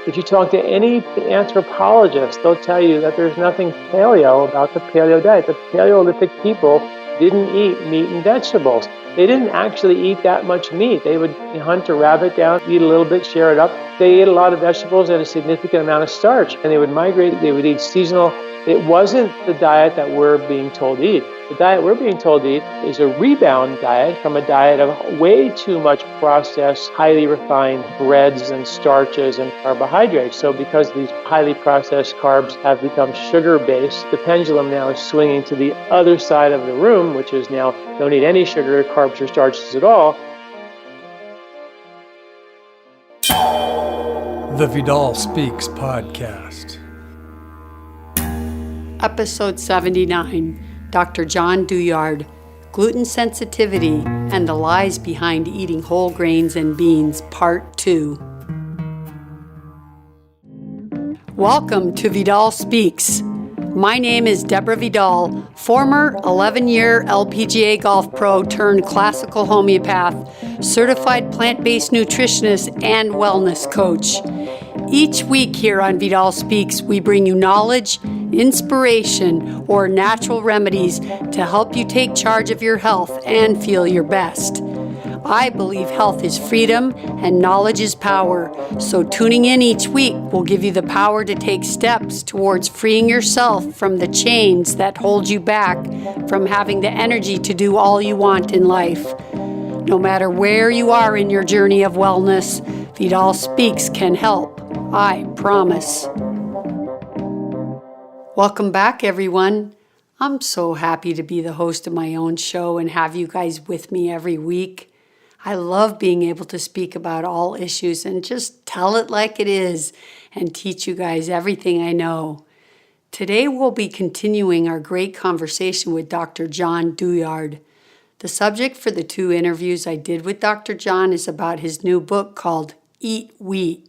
If you talk to any anthropologist, they'll tell you that there's nothing paleo about the paleo diet. The Paleolithic people didn't eat meat and vegetables. They didn't actually eat that much meat. They would hunt a rabbit down, eat a little bit, share it up. They ate a lot of vegetables and a significant amount of starch, and they would migrate. They would eat seasonal. It wasn't the diet that we're being told to eat. The diet we're being told to eat is a rebound diet from a diet of way too much processed, highly refined breads and starches and carbohydrates. So because these highly processed carbs have become sugar-based, the pendulum now is swinging to the other side of the room, which is now don't eat any sugar, carbs, or starches at all. The Vidal Speaks Podcast. Episode 79, Dr. John Douillard, Gluten Sensitivity and the Lies Behind Eating Whole Grains and Beans, Part 2. Welcome to Vidal Speaks. My name is Deborah Vidal, former 11-year LPGA golf pro turned classical homeopath, certified plant-based nutritionist, and wellness coach. Each week here on Vidal Speaks, we bring you knowledge, inspiration, or natural remedies to help you take charge of your health and feel your best. I believe health is freedom and knowledge is power, so tuning in each week will give you the power to take steps towards freeing yourself from the chains that hold you back from having the energy to do all you want in life. No matter where you are in your journey of wellness, Vidal Speaks can help. I promise. Welcome back, everyone. I'm so happy to be the host of my own show and have you guys with me every week. I love being able to speak about all issues and just tell it like it is and teach you guys everything I know. Today we'll be continuing our great conversation with Dr. John Douillard. The subject for the 2 interviews I did with Dr. John is about his new book called Eat Wheat.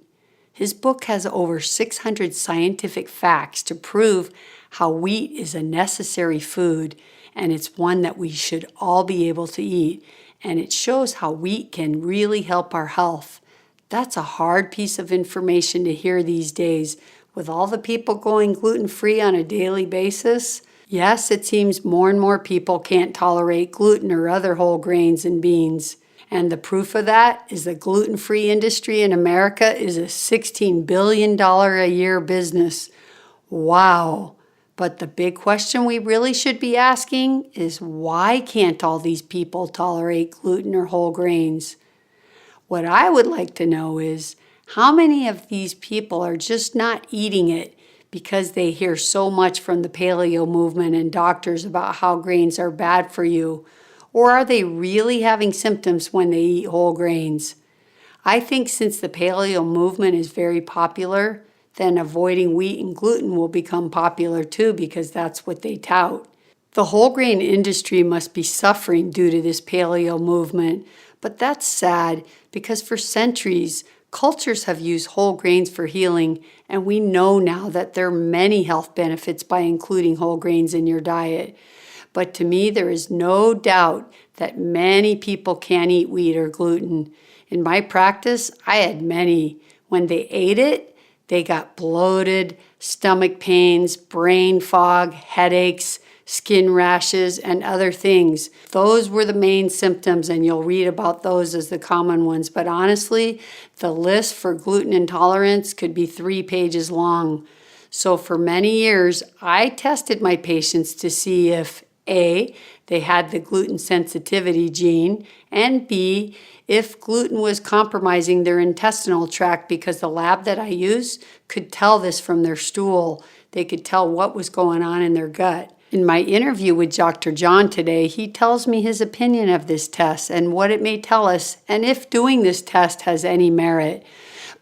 His book has over 600 scientific facts to prove how wheat is a necessary food, and it's one that we should all be able to eat, and it shows how wheat can really help our health. That's a hard piece of information to hear these days, with all the people going gluten-free on a daily basis. Yes, it seems more and more people can't tolerate gluten or other whole grains and beans. And the proof of that is the gluten-free industry in America is a $16 billion a year business. Wow. But the big question we really should be asking is why can't all these people tolerate gluten or whole grains? What I would like to know is how many of these people are just not eating it because they hear so much from the paleo movement and doctors about how grains are bad for you. Or are they really having symptoms when they eat whole grains? I think since the paleo movement is very popular, then avoiding wheat and gluten will become popular too because that's what they tout. The whole grain industry must be suffering due to this paleo movement, but that's sad because for centuries, cultures have used whole grains for healing, and we know now that there are many health benefits by including whole grains in your diet. But to me, there is no doubt that many people can't eat wheat or gluten. In my practice, I had many. When they ate it, they got bloated, stomach pains, brain fog, headaches, skin rashes, and other things. Those were the main symptoms, and you'll read about those as the common ones. But honestly, the list for gluten intolerance could be 3 pages long. So for many years, I tested my patients to see if A, they had the gluten sensitivity gene, and B, if gluten was compromising their intestinal tract because the lab that I used could tell this from their stool. They could tell what was going on in their gut. In my interview with Dr. John today, he tells me his opinion of this test and what it may tell us and if doing this test has any merit.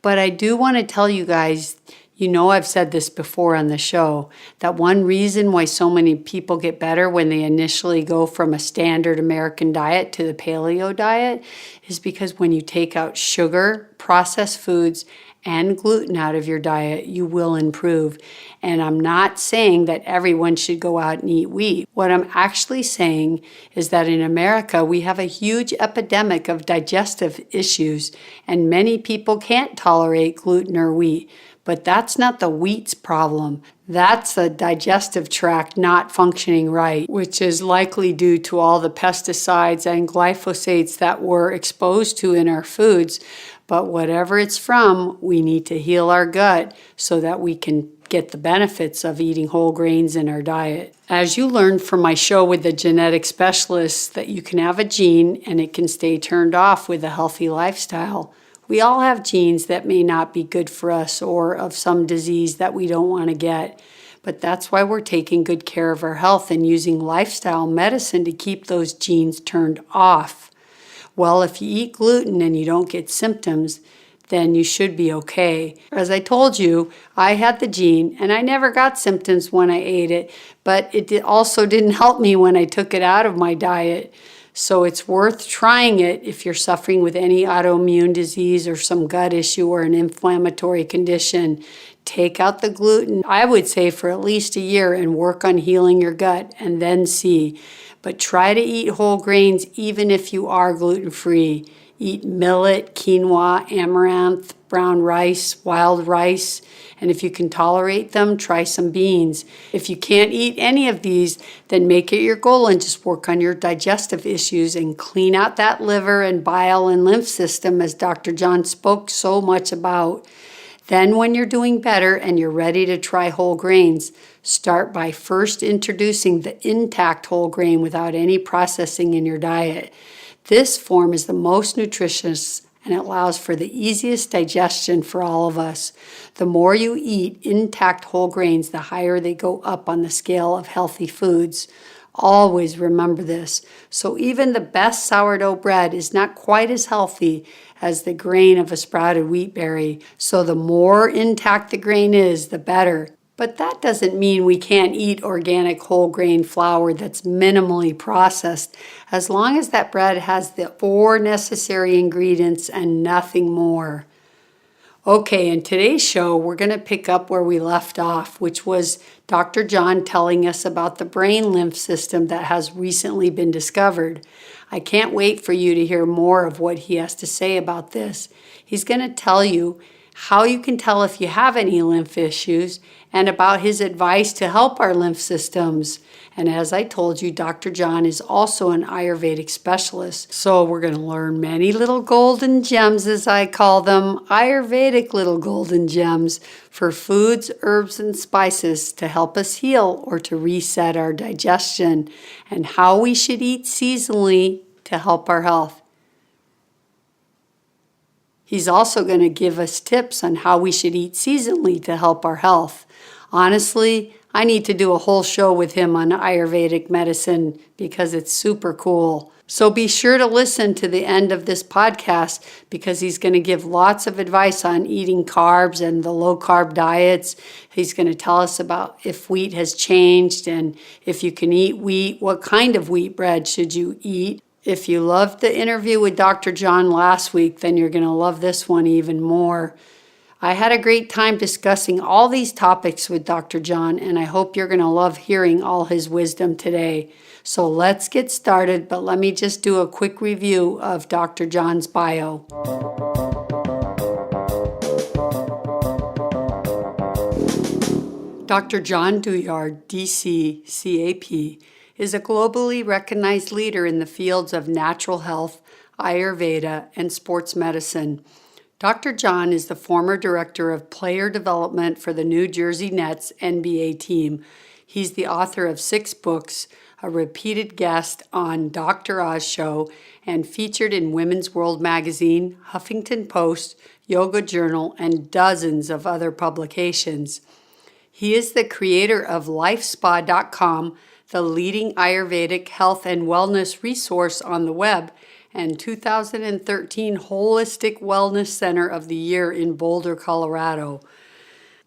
But I do want to tell you guys, you know I've said this before on the show, that one reason why so many people get better when they initially go from a standard American diet to the paleo diet is because when you take out sugar, processed foods, and gluten out of your diet, you will improve. And I'm not saying that everyone should go out and eat wheat. What I'm actually saying is that in America, we have a huge epidemic of digestive issues, and many people can't tolerate gluten or wheat. But that's not the wheat's problem. That's the digestive tract not functioning right, which is likely due to all the pesticides and glyphosates that we're exposed to in our foods. But whatever it's from, we need to heal our gut so that we can get the benefits of eating whole grains in our diet. As you learned from my show with the genetic specialists, that you can have a gene and it can stay turned off with a healthy lifestyle. We all have genes that may not be good for us or of some disease that we don't want to get. But that's why we're taking good care of our health and using lifestyle medicine to keep those genes turned off. Well, if you eat gluten and you don't get symptoms, then you should be okay. As I told you, I had the gene and I never got symptoms when I ate it, but it also didn't help me when I took it out of my diet. So it's worth trying it if you're suffering with any autoimmune disease or some gut issue or an inflammatory condition. Take out the gluten, I would say, for at least a year and work on healing your gut and then see. But try to eat whole grains even if you are gluten-free. Eat millet, quinoa, amaranth, brown rice, wild rice, and if you can tolerate them, try some beans. If you can't eat any of these, then make it your goal and just work on your digestive issues and clean out that liver and bile and lymph system, as Dr. John spoke so much about. Then when you're doing better and you're ready to try whole grains, start by first introducing the intact whole grain without any processing in your diet. This form is the most nutritious and it allows for the easiest digestion for all of us. The more you eat intact whole grains, the higher they go up on the scale of healthy foods. Always remember this. So even the best sourdough bread is not quite as healthy as the grain of a sprouted wheat berry. So the more intact the grain is, the better. But that doesn't mean we can't eat organic whole grain flour that's minimally processed, as long as that bread has the 4 necessary ingredients and nothing more. Okay, in today's show, we're going to pick up where we left off, which was Dr. John telling us about the brain lymph system that has recently been discovered. I can't wait for you to hear more of what he has to say about this. He's going to tell you how you can tell if you have any lymph issues, and about his advice to help our lymph systems. And as I told you, Dr. John is also an Ayurvedic specialist. So we're going to learn many little golden gems, as I call them, Ayurvedic little golden gems for foods, herbs, and spices to help us heal or to reset our digestion, and how we should eat seasonally to help our health. He's also going to give us tips on how we should eat seasonally to help our health. Honestly, I need to do a whole show with him on Ayurvedic medicine because it's super cool. So be sure to listen to the end of this podcast because he's going to give lots of advice on eating carbs and the low-carb diets. He's going to tell us about if wheat has changed and if you can eat wheat, what kind of wheat bread should you eat. If you loved the interview with Dr. John last week, then you're going to love this one even more. I had a great time discussing all these topics with Dr. John, and I hope you're going to love hearing all his wisdom today. So let's get started, but let me just do a quick review of Dr. John's bio. Dr. John Douillard, DC, CAP, is a globally recognized leader in the fields of natural health, Ayurveda, and sports medicine. Dr. John is the former director of player development for the New Jersey Nets NBA team. He's the author of 6 books, a repeated guest on Dr. Oz Show, and featured in Women's World Magazine, Huffington Post, Yoga Journal, and dozens of other publications. He is the creator of LifeSpa.com, the leading Ayurvedic health and wellness resource on the web, and 2013 Holistic Wellness Center of the Year in Boulder, Colorado.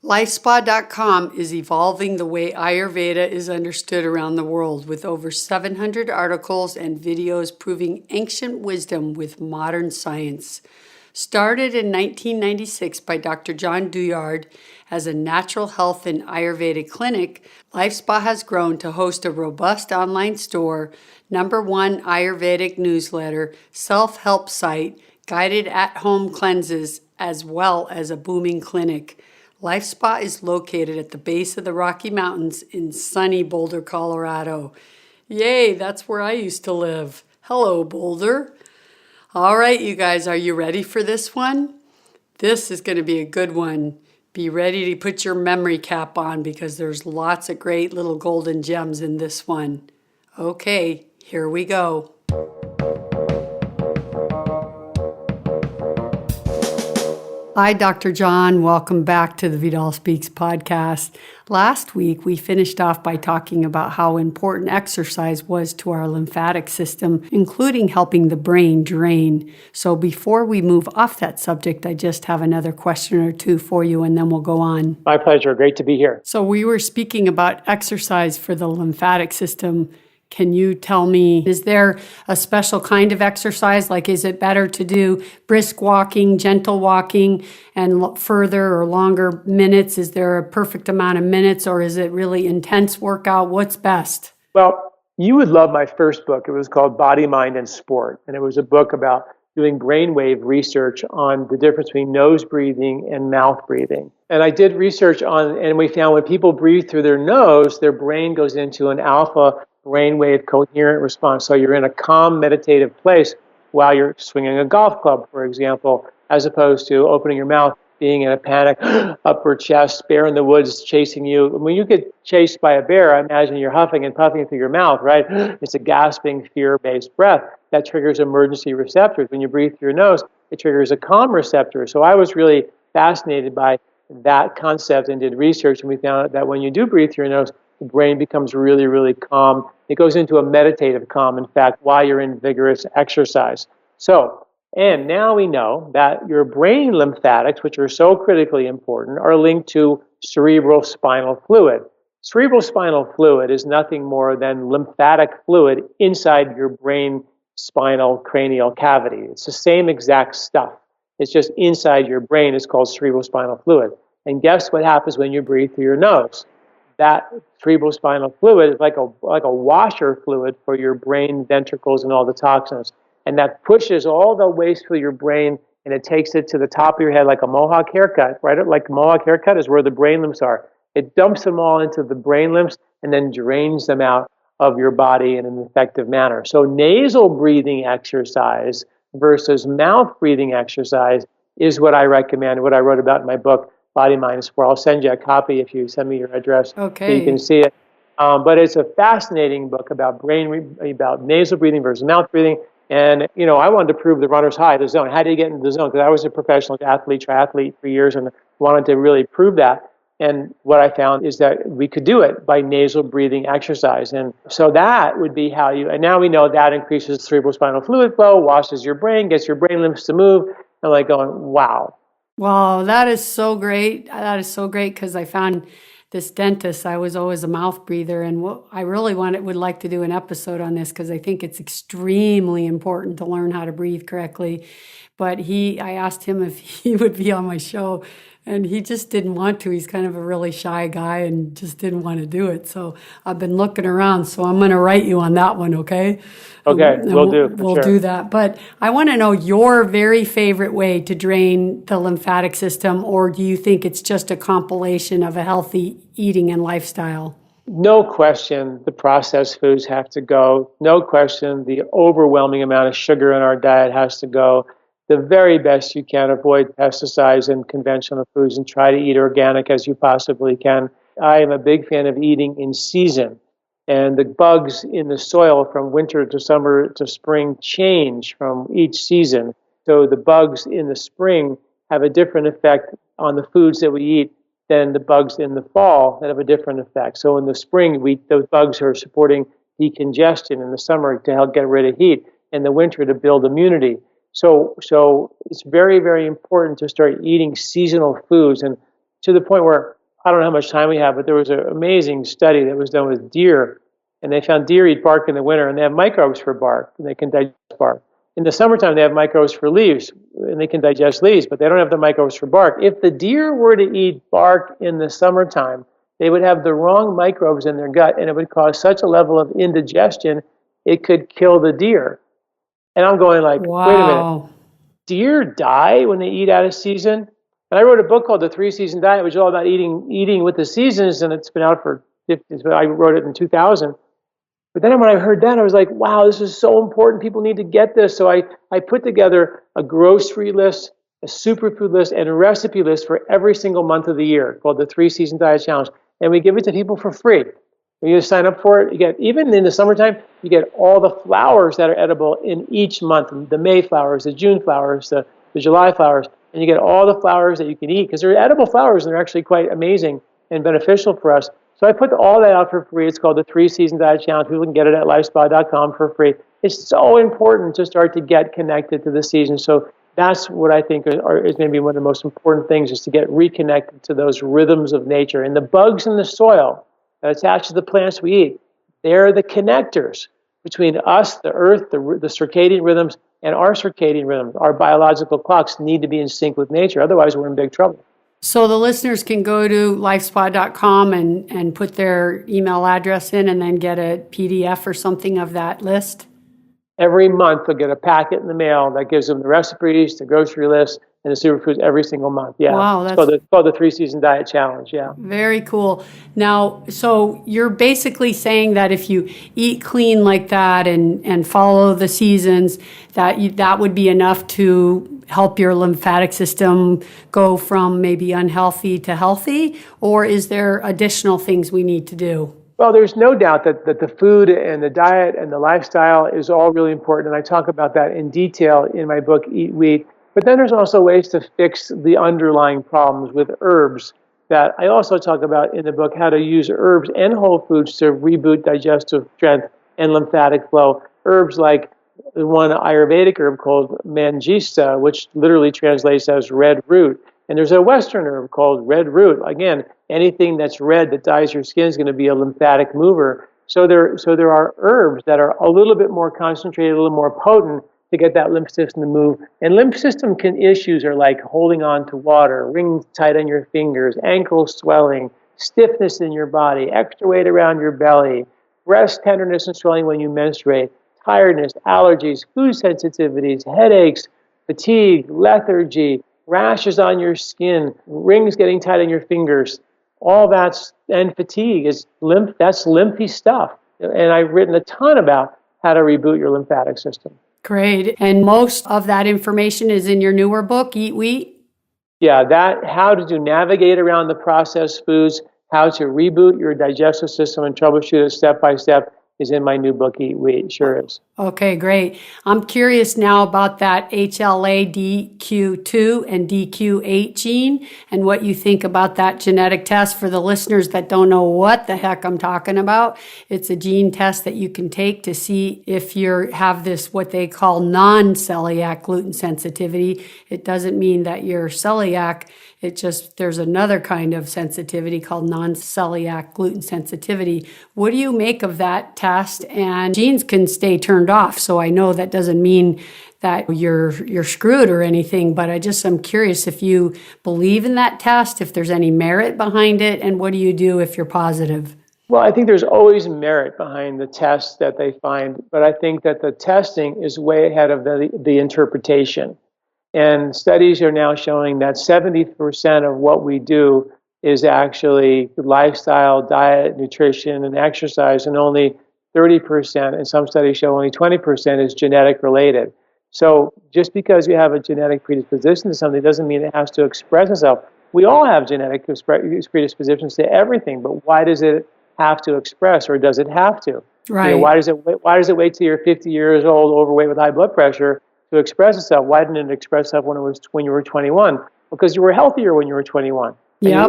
LifeSpa.com is evolving the way Ayurveda is understood around the world, with over 700 articles and videos proving ancient wisdom with modern science. Started in 1996 by Dr. John Douillard as a natural health and Ayurvedic clinic, LifeSpa has grown to host a robust online store, #1 Ayurvedic newsletter, self-help site, guided at-home cleanses, as well as a booming clinic. LifeSpa is located at the base of the Rocky Mountains in sunny Boulder, Colorado. Yay, that's where I used to live. Hello, Boulder. All right, you guys, are you ready for this one? This is going to be a good one. Be ready to put your memory cap on because there's lots of great little golden gems in this one. Okay, here we go. Hi, Dr. John. Welcome back to the Vidal Speaks podcast. Last week, we finished off by talking about how important exercise was to our lymphatic system, including helping the brain drain. So before we move off that subject, I just have another question or two for you, and then we'll go on. My pleasure. Great to be here. So we were speaking about exercise for the lymphatic system. Can you tell me, is there a special kind of exercise? Like, is it better to do brisk walking, gentle walking, and further or longer minutes? Is there a perfect amount of minutes, or is it really intense workout? What's best? Well, you would love my first book. It was called Body, Mind, and Sport. And it was a book about doing brainwave research on the difference between nose breathing and mouth breathing. And I did research on, and we found when people breathe through their nose, their brain goes into an alpha brainwave coherent response. So you're in a calm meditative place while you're swinging a golf club, for example, as opposed to opening your mouth, being in a panic, upper chest, bear in the woods chasing you. When you get chased by a bear, I imagine you're huffing and puffing through your mouth, right? It's a gasping, fear-based breath. That triggers emergency receptors. When you breathe through your nose, it triggers a calm receptor. So I was really fascinated by that concept and did research, and we found that when you do breathe through your nose, the brain becomes really, really calm. It goes into a meditative calm, in fact, while you're in vigorous exercise. So, and now we know that your brain lymphatics, which are so critically important, are linked to cerebral spinal fluid. Cerebral spinal fluid is nothing more than lymphatic fluid inside your brain spinal cranial cavity. It's the same exact stuff. It's just inside your brain. It's called cerebral spinal fluid. And guess what happens when you breathe through your nose? That cerebral spinal fluid is like a washer fluid for your brain ventricles and all the toxins. And that pushes all the waste through your brain, and it takes it to the top of your head like a mohawk haircut, right? Like a mohawk haircut is where the brain lymphs are. It dumps them all into the brain lymphs and then drains them out of your body in an effective manner. So nasal breathing exercise versus mouth breathing exercise is what I recommend, what I wrote about in my book, Body, Mind, and Sport. I'll send you a copy if you send me your address. Okay. So you can see it. But it's a fascinating book about about nasal breathing versus mouth breathing. And, you know, I wanted to prove the runner's high, the zone. How do you get into the zone? Because I was a professional triathlete for years and wanted to really prove that. And what I found is that we could do it by nasal breathing exercise. And so that would be how you, and now we know that increases cerebral spinal fluid flow, washes your brain, gets your brain lymphs to move. And like going, wow. Wow, that is so great. That is so great because I found this dentist. I was always a mouth breather, and I really would like to do an episode on this because I think it's extremely important to learn how to breathe correctly. But I asked him if he would be on my show, and he just didn't want to. He's kind of a really shy guy and just didn't want to do it. So I've been looking around, so I'm going to write you on that one, okay? Okay, we'll do. We'll do that. But I want to know your very favorite way to drain the lymphatic system, or do you think it's just a compilation of a healthy eating and lifestyle? No question, the processed foods have to go. No question, the overwhelming amount of sugar in our diet has to go. The very best you can, avoid pesticides and conventional foods and try to eat organic as you possibly can. I am a big fan of eating in season. And the bugs in the soil from winter to summer to spring change from each season. So the bugs in the spring have a different effect on the foods that we eat than the bugs in the fall that have a different effect. So in the spring, those bugs are supporting decongestion. In the summer to help get rid of heat. In the winter to build immunity. So it's very, very important to start eating seasonal foods, and to the point where I don't know how much time we have, but there was an amazing study that was done with deer, and they found deer eat bark in the winter, and they have microbes for bark, and they can digest bark. In the summertime, they have microbes for leaves, and they can digest leaves, but they don't have the microbes for bark. If the deer were to eat bark in the summertime, they would have the wrong microbes in their gut, and it would cause such a level of indigestion, it could kill the deer. And I'm going like, Wow. wait a minute, deer die when they eat out of season? And I wrote a book called The 3-Season Diet, which is all about eating with the seasons, and it's been out for 50, I wrote it in 2000. But then when I heard that, I was like, wow, this is so important. People need to get this. So I put together a grocery list, a superfood list, and a recipe list for every single month of the year called the 3-Season Diet Challenge. And we give it to people for free. When you sign up for it, you get, even in the summertime, you get all the flowers that are edible in each month, the May flowers, the June flowers, the July flowers, and you get all the flowers that you can eat because they're edible flowers and they're actually quite amazing and beneficial for us. So I put all that out for free. It's called the 3-Season Diet Challenge. People can get it at LifeSpa.com for free. It's so important to start to get connected to the season. So that's what I think is going to be one of the most important things, is to get reconnected to those rhythms of nature. And the bugs in the soil that attach to the plants we eat, they're the connectors between us, the earth, the circadian rhythms, and our circadian rhythms. Our biological clocks need to be in sync with nature. Otherwise, we're in big trouble. So the listeners can go to lifespa.com and put their email address in and then get a PDF or something of that list? Every month, they'll get a packet in the mail that gives them the recipes, the grocery list, and the superfoods every single month. Yeah. Wow, it's called the 3-Season Diet Challenge. Yeah. Very cool. Now, so you're basically saying that if you eat clean like that and follow the seasons, that would be enough to help your lymphatic system go from maybe unhealthy to healthy? Or is there additional things we need to do? Well, there's no doubt that the food and the diet and the lifestyle is all really important, and I talk about that in detail in my book, Eat Wheat. But then there's also ways to fix the underlying problems with herbs that I also talk about in the book, how to use herbs and whole foods to reboot digestive strength and lymphatic flow. Herbs like the one Ayurvedic herb called mangista, which literally translates as red root. And there's a Western herb called red root. Again, anything that's red that dyes your skin is going to be a lymphatic mover. So there are herbs that are a little bit more concentrated, a little more potent to get that lymph system to move. And lymph system issues are like holding on to water, rings tight on your fingers, ankle swelling, stiffness in your body, extra weight around your belly, breast tenderness and swelling when you menstruate, tiredness, allergies, food sensitivities, headaches, fatigue, lethargy, rashes on your skin, rings getting tight on your fingers, all that's, and fatigue is that's lymphy stuff. And I've written a ton about how to reboot your lymphatic system. Great. And most of that information is in your newer book, Eat Wheat? Yeah, how to navigate around the processed foods, how to reboot your digestive system and troubleshoot it step by step is in my new book, Eat Wheat. Sure is. Okay, great. I'm curious now about that HLA-DQ2 and DQ8 gene and what you think about that genetic test. For the listeners that don't know what the heck I'm talking about, it's a gene test that you can take to see if you have this, what they call non-celiac gluten sensitivity. It doesn't mean that you're celiac. There's another kind of sensitivity called non-celiac gluten sensitivity. What do you make of that test? And genes can stay turned off, so I know that doesn't mean that you're screwed or anything, but I'm curious if you believe in that test, if there's any merit behind it, and what do you do if you're positive? Well, I think there's always merit behind the tests that they find, but I think that the testing is way ahead of the interpretation. And studies are now showing that 70% of what we do is actually lifestyle, diet, nutrition, and exercise, and only 30%, and some studies show only 20% is genetic related. So just because you have a genetic predisposition to something doesn't mean it has to express itself. We all have genetic predispositions to everything, but why does it have to express, or does it have to? Right. Why does it wait till you're 50 years old, overweight with high blood pressure to express itself? Why didn't it express itself when you were 21? Because you were healthier when you were 21. Yeah.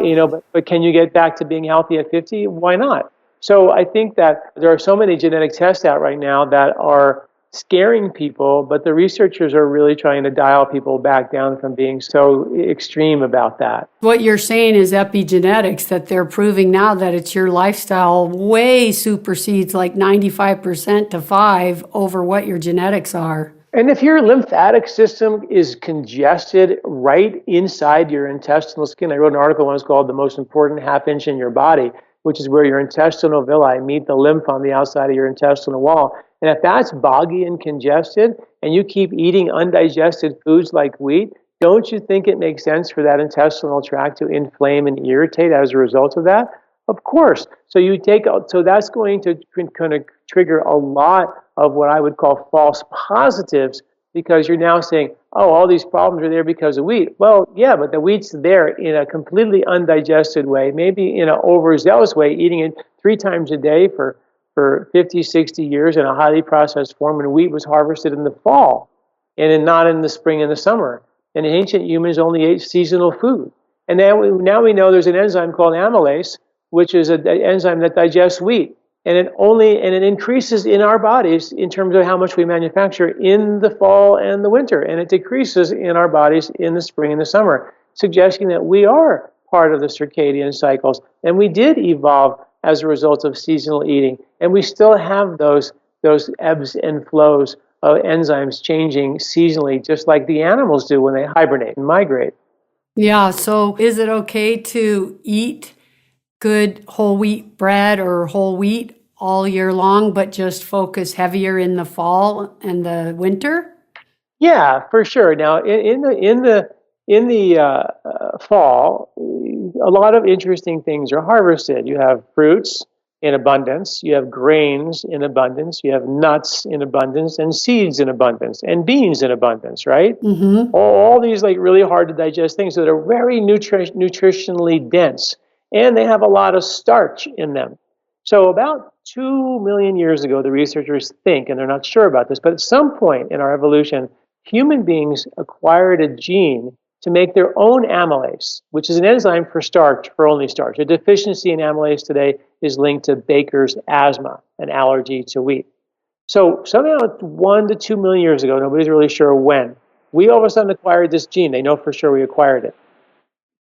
But can you get back to being healthy at 50? Why not? So I think that there are so many genetic tests out right now that are scaring people, but the researchers are really trying to dial people back down from being so extreme about that. What you're saying is epigenetics, that they're proving now that it's your lifestyle way supersedes like 95% to 5 over what your genetics are. And if your lymphatic system is congested right inside your intestinal skin, I wrote an article once called The Most Important Half Inch in Your Body, which is where your intestinal villi meet the lymph on the outside of your intestinal wall. And if that's boggy and congested, and you keep eating undigested foods like wheat, don't you think it makes sense for that intestinal tract to inflame and irritate as a result of that? Of course. So that's going to kind of trigger a lot of what I would call false positives, because you're now saying, oh, all these problems are there because of wheat. Well, yeah, but the wheat's there in a completely undigested way, maybe in an overzealous way, eating it 3 times a day for 50, 60 years in a highly processed form, and wheat was harvested in the fall and not in the spring and the summer. And ancient humans only ate seasonal food. And now we know there's an enzyme called amylase, which is an enzyme that digests wheat. And it increases in our bodies in terms of how much we manufacture in the fall and the winter. And it decreases in our bodies in the spring and the summer, suggesting that we are part of the circadian cycles. And we did evolve as a result of seasonal eating. And we still have those ebbs and flows of enzymes changing seasonally, just like the animals do when they hibernate and migrate. Yeah, so is it okay to eat good whole wheat bread or whole wheat all year long, but just focus heavier in the fall and the winter? Yeah, for sure. Now, in the fall, a lot of interesting things are harvested. You have fruits in abundance, you have grains in abundance, you have nuts in abundance, and seeds in abundance, and beans in abundance, right? Mm-hmm. All these like really hard to digest things that are very nutritionally dense, and they have a lot of starch in them. So about 2 million years ago, the researchers think, and they're not sure about this, but at some point in our evolution, human beings acquired a gene to make their own amylase, which is an enzyme for starch, for only starch. A deficiency in amylase today is linked to Baker's asthma, an allergy to wheat. So somehow 1 to 2 million years ago, nobody's really sure when, we all of a sudden acquired this gene. They know for sure we acquired it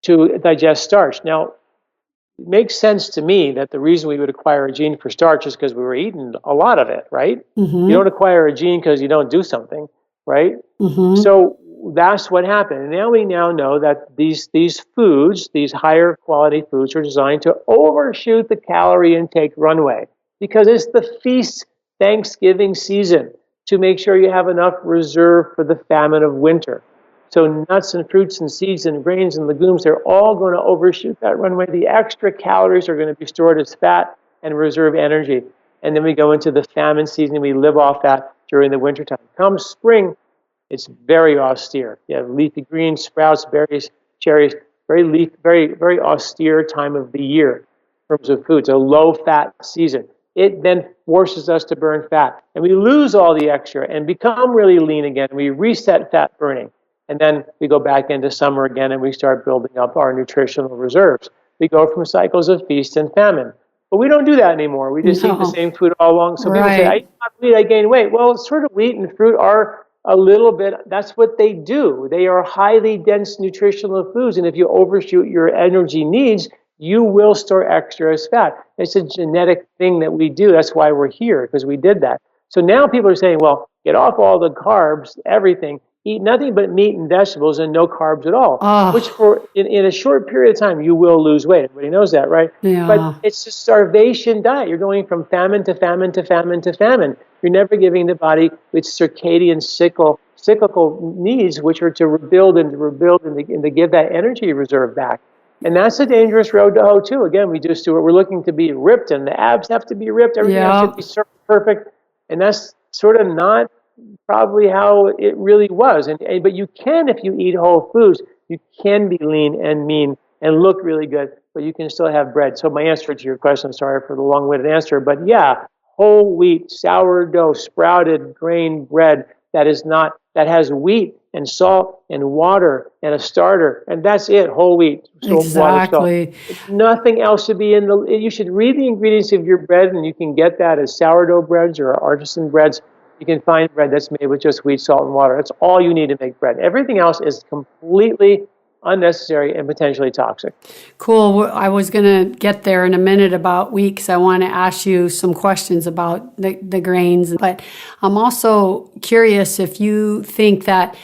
to digest starch. Now, it makes sense to me that the reason we would acquire a gene for starch is because we were eating a lot of it, right? Mm-hmm. You don't acquire a gene because you don't do something, right? Mm-hmm. So that's what happened. And now we know that these foods, these higher quality foods, are designed to overshoot the calorie intake runway because it's the feast Thanksgiving season to make sure you have enough reserve for the famine of winter. So nuts and fruits and seeds and grains and legumes, they're all going to overshoot that runway. The extra calories are going to be stored as fat and reserve energy. And then we go into the famine season and we live off that during the wintertime. Come spring, it's very austere. You have leafy greens, sprouts, berries, cherries, very austere time of the year in terms of food. It's a low-fat season. It then forces us to burn fat. And we lose all the extra and become really lean again. We reset fat burning. And then we go back into summer again and we start building up our nutritional reserves. We go from cycles of feast and famine. But we don't do that anymore. We just eat the same food all along. So people say, I eat wheat, I gain weight. Well, sort of wheat and fruit are a little bit, that's what they do. They are highly dense nutritional foods. And if you overshoot your energy needs, you will store extra as fat. It's a genetic thing that we do. That's why we're here, because we did that. So now people are saying, well, get off all the carbs, everything. Eat nothing but meat and vegetables and no carbs at all, which in a short period of time, you will lose weight. Everybody knows that, right? Yeah. But it's a starvation diet. You're going from famine to famine to famine to famine. You're never giving the body its circadian cyclical needs, which are to rebuild and to give that energy reserve back. And that's a dangerous road to hoe, too. Again, we're looking to be ripped, and the abs have to be ripped. Everything has to be perfect. And that's sort of not probably how it really was. But you can, if you eat whole foods, you can be lean and mean and look really good, but you can still have bread. So my answer to your question, sorry for the long-winded answer, but yeah, whole wheat, sourdough, sprouted grain bread that has wheat and salt and water and a starter, and that's it, whole wheat. Exactly. Nothing else should be you should read the ingredients of your bread, and you can get that as sourdough breads or artisan breads. You can find bread that's made with just wheat, salt, and water. That's all you need to make bread. Everything else is completely unnecessary and potentially toxic. Cool. I was going to get there in a minute about wheat because I want to ask you some questions about the grains. But I'm also curious if you think that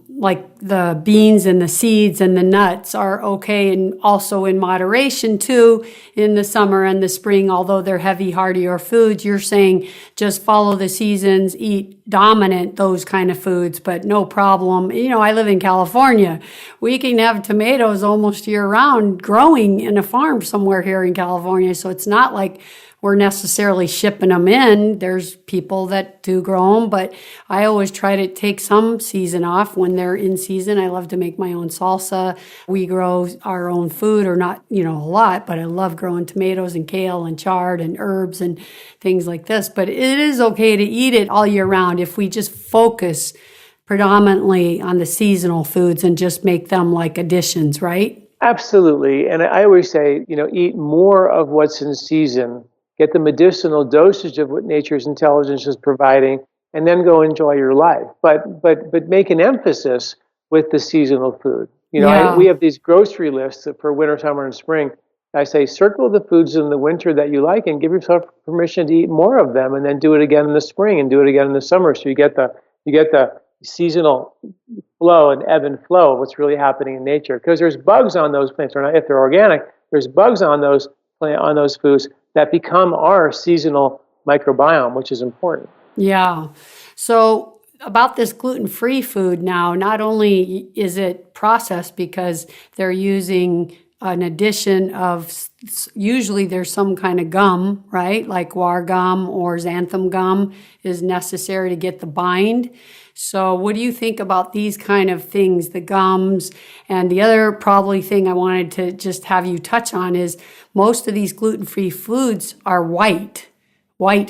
like the beans and the seeds and the nuts are okay and also in moderation too in the summer and the spring, although they're heavy, heartier foods. You're saying just follow the seasons, eat dominant, those kind of foods, but no problem. You know, I live in California. We can have tomatoes almost year round growing in a farm somewhere here in California. So it's not like we're necessarily shipping them in. There's people that do grow them, but I always try to take some season off when they're in season. I love to make my own salsa. We grow our own food, or not, a lot, but I love growing tomatoes and kale and chard and herbs and things like this. But it is okay to eat it all year round if we just focus predominantly on the seasonal foods and just make them like additions, right? Absolutely. And I always say, eat more of what's in season. Get the medicinal dosage of what nature's intelligence is providing, and then go enjoy your life. But make an emphasis with the seasonal food. We have these grocery lists for winter, summer, and spring. I say circle the foods in the winter that you like, and give yourself permission to eat more of them, and then do it again in the spring and do it again in the summer. So you get the seasonal flow and ebb and flow of what's really happening in nature. Because there's bugs on those plants, or not, if they're organic, there's bugs on those foods that become our seasonal microbiome, which is important. Yeah. So about this gluten-free food now, not only is it processed because they're using an addition of, usually there's some kind of gum, right? Like guar gum or xanthan gum is necessary to get the bind. So what do you think about these kind of things, the gums? And the other probably thing I wanted to just have you touch on is most of these gluten-free foods are white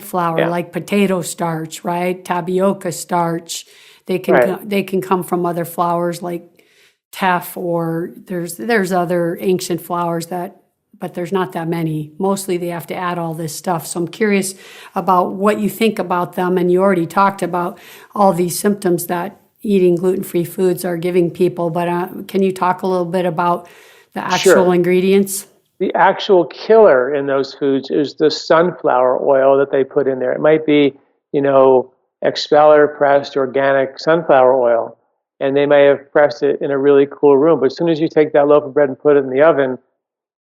flour, like potato starch, right? Tapioca starch. They can come from other flours like teff, or there's other ancient flours but there's not that many. Mostly they have to add all this stuff. So I'm curious about what you think about them. And you already talked about all these symptoms that eating gluten-free foods are giving people. But can you talk a little bit about the actual ingredients? The actual killer in those foods is the sunflower oil that they put in there. It might be, expeller pressed organic sunflower oil. And they may have pressed it in a really cool room. But as soon as you take that loaf of bread and put it in the oven,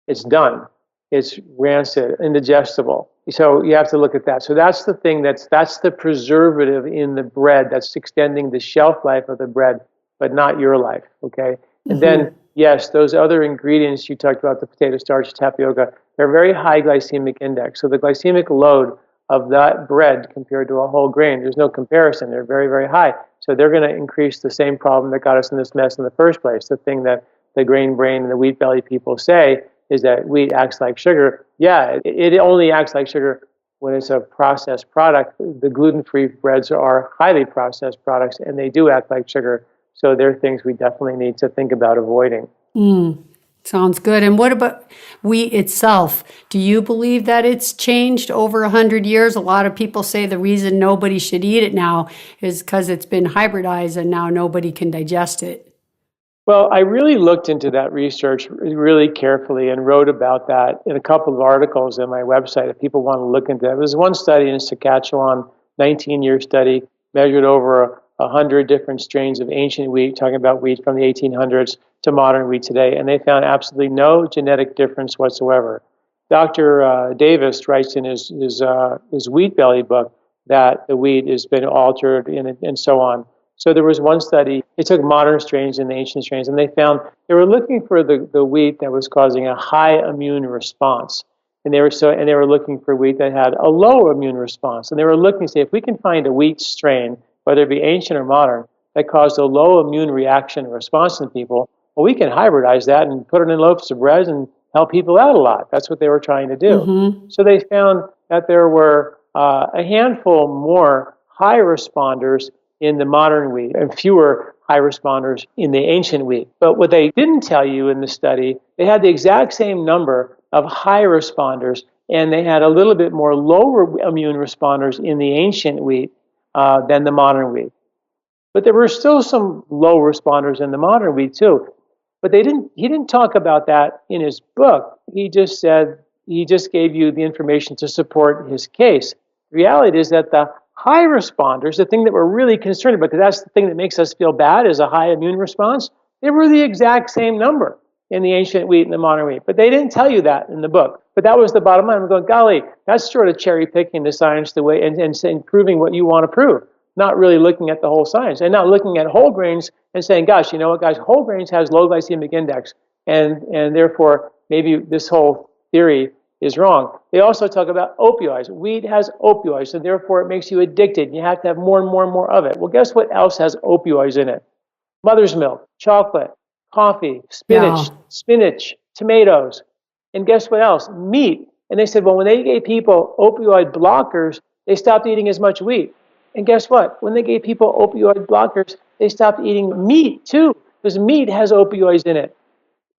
it's done. It's rancid, indigestible. So you have to look at that. So that's the thing, that's the preservative in the bread that's extending the shelf life of the bread, but not your life, okay? And then, yes, those other ingredients you talked about, the potato starch, tapioca, they're very high glycemic index. So the glycemic load of that bread compared to a whole grain, there's no comparison. They're very, very high. So they're going to increase the same problem that got us in this mess in the first place. The thing that the grain brain and the wheat belly people say is that wheat acts like sugar. Yeah, it only acts like sugar when it's a processed product. The gluten-free breads are highly processed products, and they do act like sugar. So they're things we definitely need to think about avoiding. Sounds good. And what about wheat itself? Do you believe that it's changed over 100 years? A lot of people say the reason nobody should eat it now is because it's been hybridized and now nobody can digest it. Well, I really looked into that research really carefully and wrote about that in a couple of articles on my website if people want to look into it. There was one study in Saskatchewan, 19-year study, measured over 100 different strains of ancient wheat, talking about wheat from the 1800s to modern wheat today, and they found absolutely no genetic difference whatsoever. Dr. Davis writes in his wheat belly book that the wheat has been altered and so on. So there was one study, they took modern strains and the ancient strains, and they found they were looking for the wheat that was causing a high immune response. And they were looking for wheat that had a low immune response. And they were looking to see if we can find a wheat strain, whether it be ancient or modern, that caused a low immune reaction or response in people, well, we can hybridize that and put it in loaves of bread and help people out a lot. That's what they were trying to do. So they found that there were a handful more high responders in the modern wheat and fewer high responders in the ancient wheat. But what they didn't tell you in the study, they had the exact same number of high responders, and they had a little bit more lower immune responders in the ancient wheat than the modern wheat. But there were still some low responders in the modern wheat too. But he didn't talk about that in his book. He just gave you the information to support his case. The reality is that the high responders, the thing that we're really concerned about, because that's the thing that makes us feel bad, is a high immune response, they were the exact same number in the ancient wheat and the modern wheat. But they didn't tell you that in the book. But that was the bottom line. I'm going, golly, that's sort of cherry picking the science the way and proving what you want to prove, not really looking at the whole science and not looking at whole grains and saying, gosh, you know what, guys, whole grains has low glycemic index, and therefore maybe this whole theory is wrong. They also talk about opioids. Wheat has opioids, so therefore it makes you addicted. You have to have more and more and more of it. Well, guess what else has opioids in it? Mother's milk, chocolate, coffee, spinach, tomatoes, and guess what else? Meat. And they said, well, when they gave people opioid blockers, they stopped eating as much wheat. And guess what? When they gave people opioid blockers, they stopped eating meat too, because meat has opioids in it.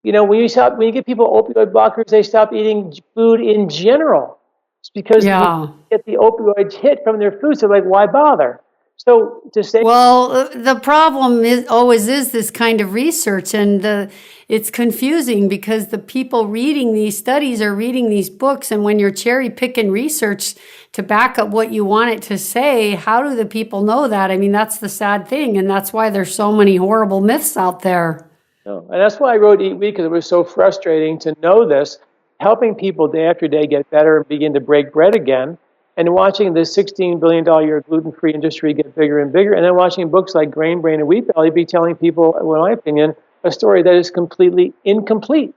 You know, when you give people opioid blockers, they stop eating food in general. It's because they get the opioids hit from their food. So like, why bother? So to say, well, the problem always is this kind of research, and it's confusing because the people reading these studies are reading these books, and when you're cherry picking research to back up what you want it to say, how do the people know that? I mean, that's the sad thing, and that's why there's so many horrible myths out there. No. And that's why I wrote Eat Wheat, because it was so frustrating to know this, helping people day after day get better and begin to break bread again, and watching the $16 billion a year gluten-free industry get bigger and bigger, and then watching books like Grain Brain and Wheat Belly be telling people, in my opinion, a story that is completely incomplete.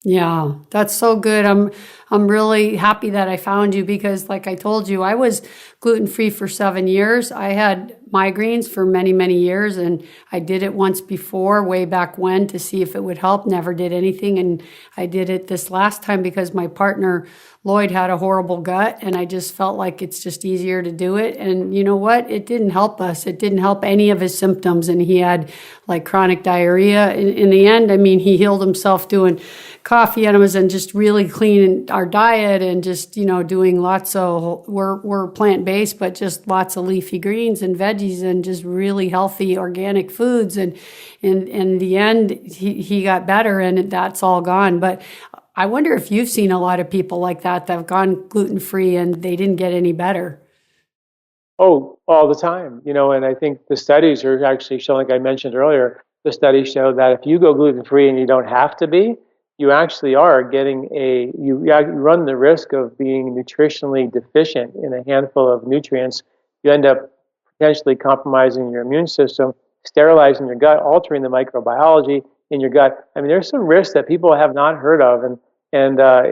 Yeah, that's so good. I'm really happy that I found you because, like I told you, I was gluten-free for 7 years. I had migraines for many, many years, and I did it once before, way back when, to see if it would help. Never did anything, and I did it this last time because my partner, Lloyd, had a horrible gut, and I just felt like it's just easier to do it. And you know what? It didn't help us. It didn't help any of his symptoms, and he had like chronic diarrhea. In the end, I mean, he healed himself doing coffee enemas and just really cleaning our diet and just, you know, doing lots of, we're plant-based, but just lots of leafy greens and veggies and just really healthy organic foods. And in the end, he got better, and that's all gone. But I wonder if you've seen a lot of people like that have gone gluten-free and they didn't get any better. Oh, all the time, you know, and I think the studies are actually showing, like I mentioned earlier, the studies show that if you go gluten-free and you don't have to be, you actually are getting you run the risk of being nutritionally deficient in a handful of nutrients. You end up potentially compromising your immune system, sterilizing your gut, altering the microbiology in your gut. I mean, there's some risks that people have not heard of, and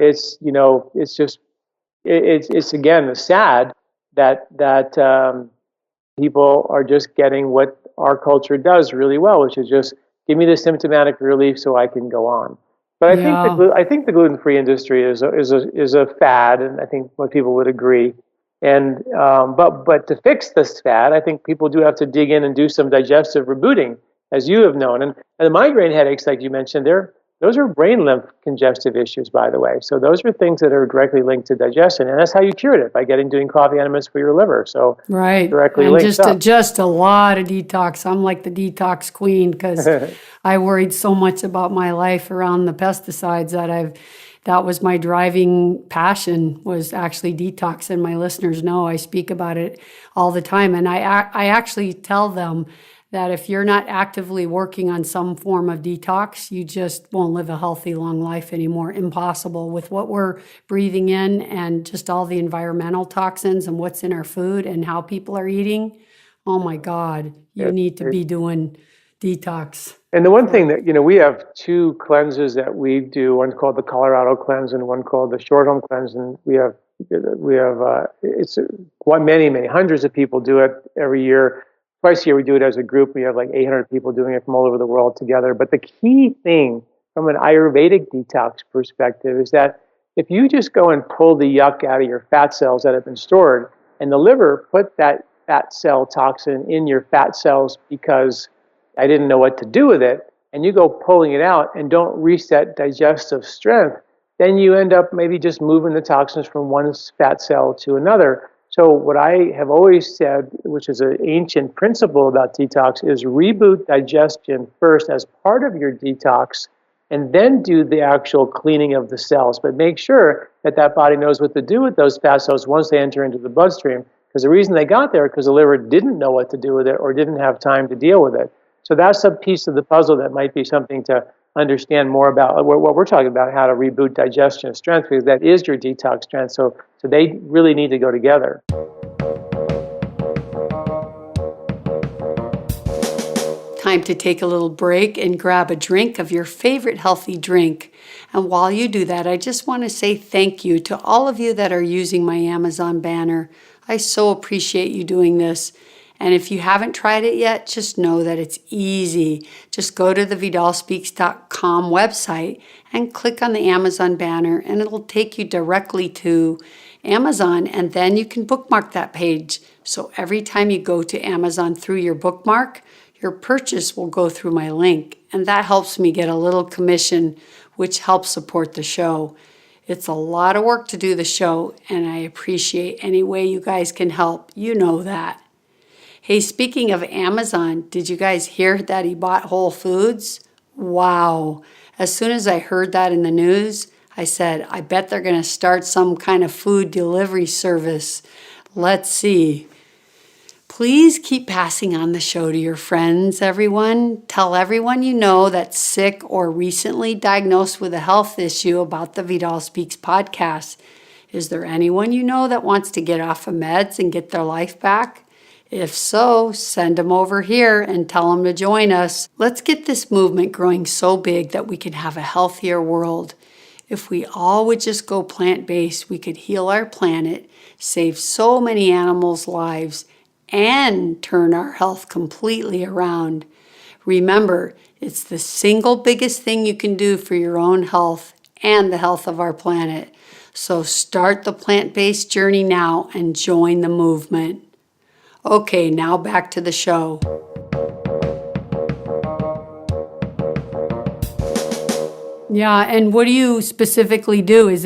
it's, you know, it's just it's again sad that people are just getting what our culture does really well, which is just give me the symptomatic relief so I can go on. But I think the gluten-free industry is a fad, and I think most people would agree. And but to fix this fad, I think people do have to dig in and do some digestive rebooting, as you have known. And the migraine headaches, like you mentioned, those are brain lymph congestive issues, by the way. So those are things that are directly linked to digestion, and that's how you cured it, by doing coffee enemas for your liver. So right, directly and linked just a lot of detox. I'm like the detox queen because I worried so much about my life around the pesticides that was my driving passion, was actually detox. And my listeners know I speak about it all the time, and I actually tell them that if you're not actively working on some form of detox, you just won't live a healthy, long life anymore. Impossible with what we're breathing in and just all the environmental toxins and what's in our food and how people are eating. Oh my God, you need to be doing detox. And the one thing that, you know, we have two cleanses that we do. One's called the Colorado cleanse and one called the Short Home cleanse. And we have it's many hundreds of people do it every year. Twice a year we do it as a group. We have like 800 people doing it from all over the world together. But the key thing from an Ayurvedic detox perspective is that if you just go and pull the yuck out of your fat cells that have been stored, and the liver put that fat cell toxin in your fat cells because I didn't know what to do with it, and you go pulling it out and don't reset digestive strength, then you end up maybe just moving the toxins from one fat cell to another. So what I have always said, which is an ancient principle about detox, is reboot digestion first as part of your detox, and then do the actual cleaning of the cells. But make sure that that body knows what to do with those fat cells once they enter into the bloodstream, because the reason they got there is because the liver didn't know what to do with it or didn't have time to deal with it. So that's a piece of the puzzle that might be something to understand more about what we're talking about, how to reboot digestion of strength, because that is your detox strength. So they really need to go together. Time to take a little break and grab a drink of your favorite healthy drink. And while you do that, I just want to say thank you to all of you that are using my Amazon banner. I so appreciate you doing this. And if you haven't tried it yet, just know that it's easy. Just go to the vidalspeaks.com website and click on the Amazon banner, and it'll take you directly to Amazon, and then you can bookmark that page. So every time you go to Amazon through your bookmark, your purchase will go through my link, and that helps me get a little commission, which helps support the show. It's a lot of work to do the show, and I appreciate any way you guys can help. You know that. Hey, speaking of Amazon, did you guys hear that he bought Whole Foods? Wow. As soon as I heard that in the news, I said, I bet they're going to start some kind of food delivery service. Let's see. Please keep passing on the show to your friends, everyone. Tell everyone you know that's sick or recently diagnosed with a health issue about the Vidal Speaks podcast. Is there anyone you know that wants to get off of meds and get their life back? If so, send them over here and tell them to join us. Let's get this movement growing so big that we can have a healthier world. If we all would just go plant-based, we could heal our planet, save so many animals' lives, and turn our health completely around. Remember, it's the single biggest thing you can do for your own health and the health of our planet. So start the plant-based journey now and join the movement. Okay, now back to the show. Yeah, and what do you specifically do? Is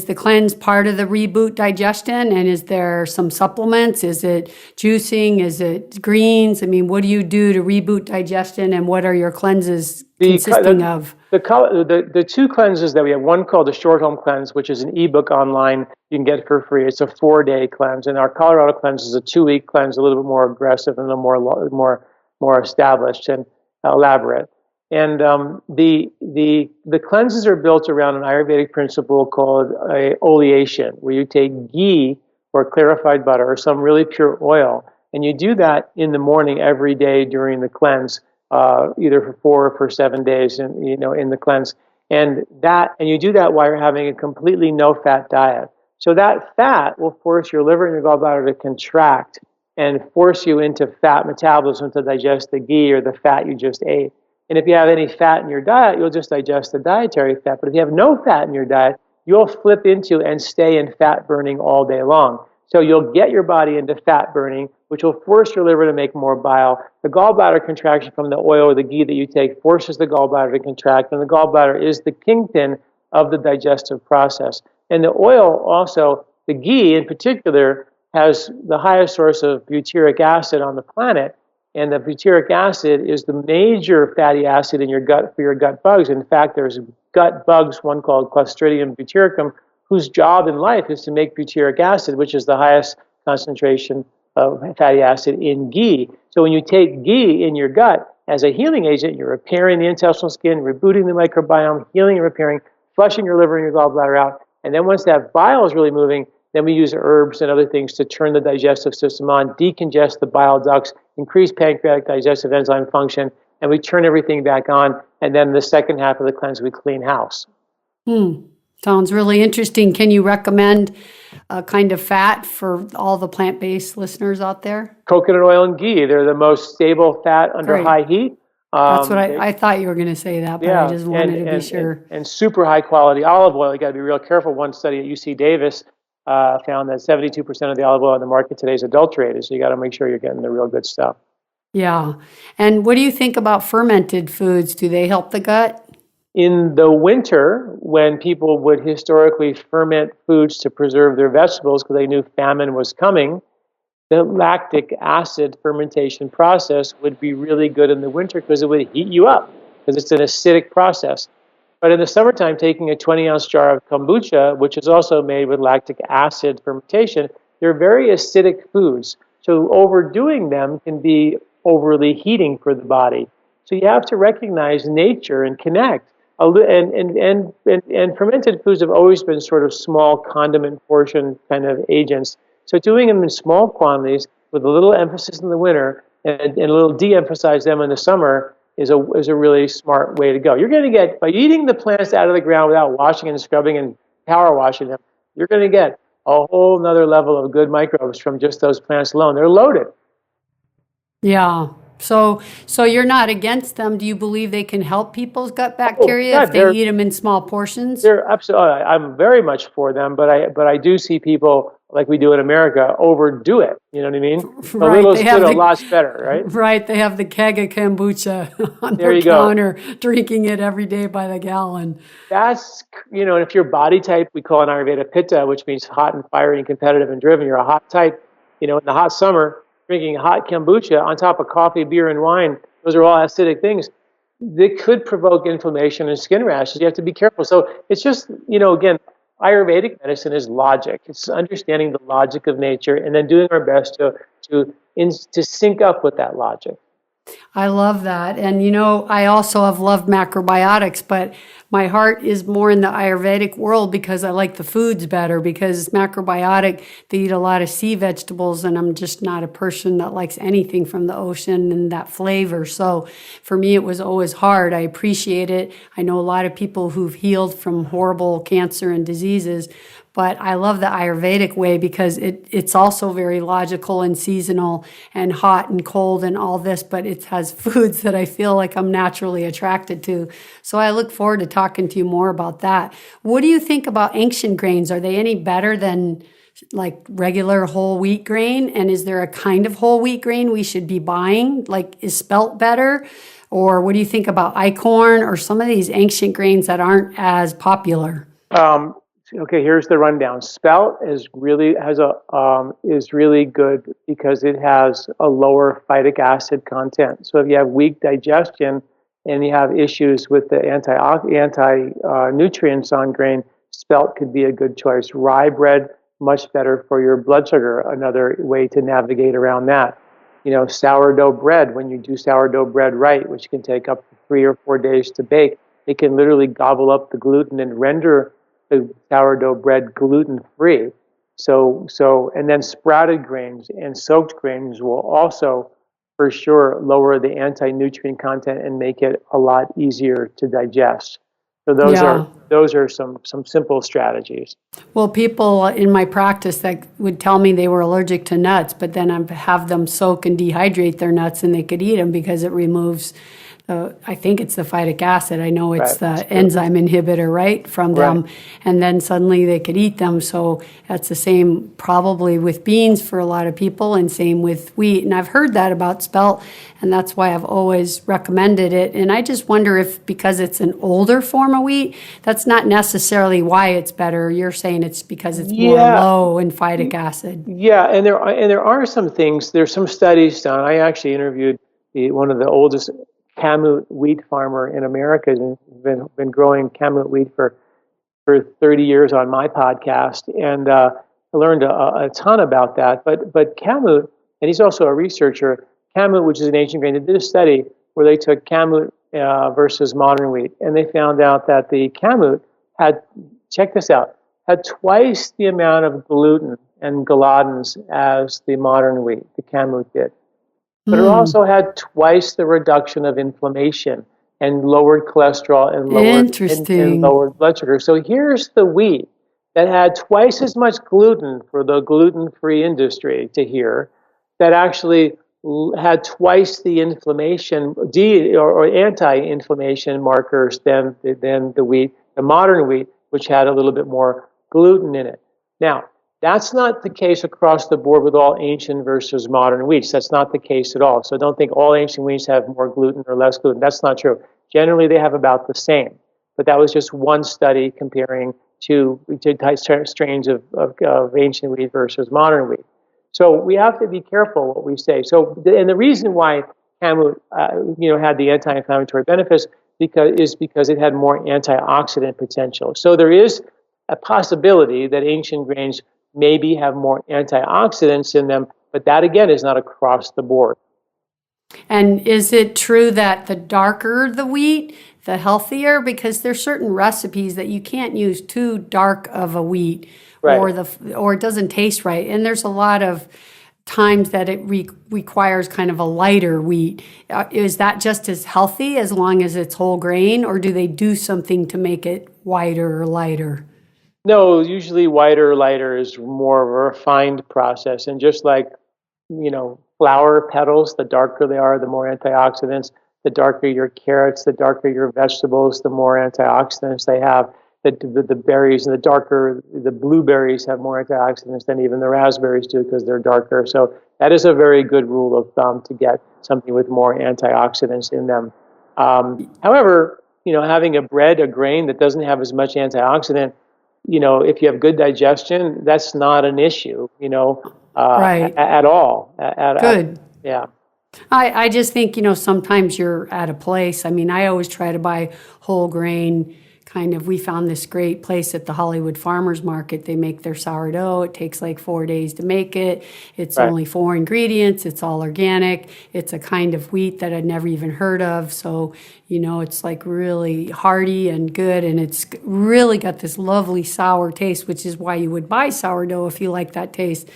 the cleanse part of the reboot digestion, and is there some supplements? Is it juicing? Is it greens? I mean, what do you do to reboot digestion, and what are your cleanses consisting of? The two cleanses that we have, one called the Short Home Cleanse, which is an ebook online you can get for free. It's a 4-day cleanse, and our Colorado cleanse is a 2-week cleanse, a little bit more aggressive and a little more established and elaborate. And the cleanses are built around an Ayurvedic principle called oleation, where you take ghee or clarified butter or some really pure oil, and you do that in the morning every day during the cleanse, either for 4 or for 7 days, and in the cleanse, and you do that while you're having a completely no-fat diet. So that fat will force your liver and your gallbladder to contract and force you into fat metabolism to digest the ghee or the fat you just ate. And if you have any fat in your diet, you'll just digest the dietary fat. But if you have no fat in your diet, you'll flip into and stay in fat burning all day long. So you'll get your body into fat burning, which will force your liver to make more bile. The gallbladder contraction from the oil or the ghee that you take forces the gallbladder to contract, and the gallbladder is the kingpin of the digestive process. And the oil also, the ghee in particular, has the highest source of butyric acid on the planet. And the butyric acid is the major fatty acid in your gut for your gut bugs. In fact, there's gut bugs, one called Clostridium butyricum, whose job in life is to make butyric acid, which is the highest concentration of fatty acid in ghee. So when you take ghee in your gut as a healing agent, you're repairing the intestinal skin, rebooting the microbiome, healing and repairing, flushing your liver and your gallbladder out. And then once that bile is really moving, then we use herbs and other things to turn the digestive system on, decongest the bile ducts, increase pancreatic digestive enzyme function, and we turn everything back on. And then the second half of the cleanse, we clean house. Sounds really interesting. Can you recommend a kind of fat for all the plant-based listeners out there? Coconut oil and ghee. They're the most stable fat under high heat. That's what I thought you were going to say that, but I just wanted to be sure. And super high quality olive oil. You got to be real careful. One study at UC Davis found that 72% of the olive oil on the market today is adulterated. So you got to make sure you're getting the real good stuff. Yeah. And what do you think about fermented foods? Do they help the gut? In the winter, when people would historically ferment foods to preserve their vegetables because they knew famine was coming, the lactic acid fermentation process would be really good in the winter because it would heat you up because it's an acidic process. But in the summertime, taking a 20-ounce jar of kombucha, which is also made with lactic acid fermentation, they're very acidic foods. So overdoing them can be overly heating for the body. So you have to recognize nature and connect. And fermented foods have always been sort of small condiment portion kind of agents. So doing them in small quantities with a little emphasis in the winter and a little de-emphasize them in the summer is a really smart way to go. You're going to get, by eating the plants out of the ground without washing and scrubbing and power washing them, you're going to get a whole nother level of good microbes from just those plants alone. They're loaded. Yeah. So you're not against them. Do you believe they can help people's gut bacteria if they eat them in small portions? They're absolutely. I'm very much for them, but I do see people, like we do in America, overdo it. You know what I mean? A little's good, a lot's better, right? Right. They have the keg of kombucha on There their you counter, drinking it every day by the gallon. That's, and if your body type, we call in Ayurveda pitta, which means hot and fiery and competitive and driven. You're a hot type. In the hot summer, drinking hot kombucha on top of coffee, beer, and wine, those are all acidic things. They could provoke inflammation and skin rashes. You have to be careful. So it's just, again, Ayurvedic medicine is logic. It's understanding the logic of nature and then doing our best to sync up with that logic. I love that. And, I also have loved macrobiotics, but my heart is more in the Ayurvedic world because I like the foods better, because macrobiotic, they eat a lot of sea vegetables, and I'm just not a person that likes anything from the ocean and that flavor. So for me, it was always hard. I appreciate it. I know a lot of people who've healed from horrible cancer and diseases, but I love the Ayurvedic way because it's also very logical and seasonal and hot and cold and all this, but it has foods that I feel like I'm naturally attracted to. So I look forward to talking to you more about that. What do you think about ancient grains? Are they any better than like regular whole wheat grain? And is there a kind of whole wheat grain we should be buying? Like, is spelt better? Or what do you think about einkorn or some of these ancient grains that aren't as popular? Okay, here's the rundown. Spelt is really good because it has a lower phytic acid content. So if you have weak digestion and you have issues with the anti nutrients on grain, spelt could be a good choice. Rye bread, much better for your blood sugar. Another way to navigate around that. Sourdough bread. When you do sourdough bread right, which can take up to 3 or 4 days to bake, it can literally gobble up the gluten and render the sourdough bread gluten-free. And then sprouted grains and soaked grains will also, for sure, lower the anti-nutrient content and make it a lot easier to digest. So those are some simple strategies. Well, people in my practice that would tell me they were allergic to nuts, but then I have them soak and dehydrate their nuts and they could eat them because it removes I think it's the phytic acid. I know it's the enzyme inhibitor, right, from them. And then suddenly they could eat them. So that's the same probably with beans for a lot of people and same with wheat. And I've heard that about spelt, and that's why I've always recommended it. And I just wonder if because it's an older form of wheat, that's not necessarily why it's better. You're saying it's because it's more low in phytic acid. Yeah, and there are some things. There's some studies done. I actually interviewed one of the oldest Kamut wheat farmer in America, and been growing Kamut wheat for 30 years on my podcast, and I learned a ton about that. But Kamut, and he's also a researcher, Kamut, which is an ancient grain, they did a study where they took Kamut versus modern wheat, and they found out that the Kamut had, check this out, had twice the amount of gluten and gliadins as the modern wheat, the Kamut did. But it also had twice the reduction of inflammation and lowered cholesterol and lowered blood sugar. So here's the wheat that had twice as much gluten for the gluten-free industry to hear, that actually had twice the inflammation or anti-inflammation markers than the wheat, the modern wheat, which had a little bit more gluten in it. Now, that's not the case across the board with all ancient versus modern wheats. That's not the case at all. So don't think all ancient wheats have more gluten or less gluten. That's not true. Generally, they have about the same. but that was just one study comparing two strains of ancient wheat versus modern wheat. So we have to be careful what we say. So, and the reason why kamut, had the anti-inflammatory benefits because it had more antioxidant potential. So there is a possibility that ancient grains maybe have more antioxidants in them, but that again is not across the board. And is it true that the darker the wheat, the healthier? Because there's certain recipes that you can't use too dark of a wheat, right, or it doesn't taste right. And there's a lot of times that it requires kind of a lighter wheat. Is that just as healthy as long as it's whole grain, or do they do something to make it whiter or lighter? No, usually whiter or lighter is more of a refined process. And just like, flower petals, the darker they are, the more antioxidants. The darker your carrots, the darker your vegetables, the more antioxidants they have. The berries and the blueberries have more antioxidants than even the raspberries do because they're darker. So that is a very good rule of thumb to get something with more antioxidants in them. However, having a grain that doesn't have as much antioxidant, if you have good digestion, that's not an issue, right. at all. Good. Yeah. I just think, sometimes you're at a place. I mean, I always try to buy whole grain. We found this great place at the Hollywood Farmers Market. They make their sourdough. It takes like 4 days to make it. It's right. only 4 ingredients. It's all organic. It's a kind of wheat that I'd never even heard of. So, it's like really hearty and good. And it's really got this lovely sour taste, which is why you would buy sourdough if you like that taste.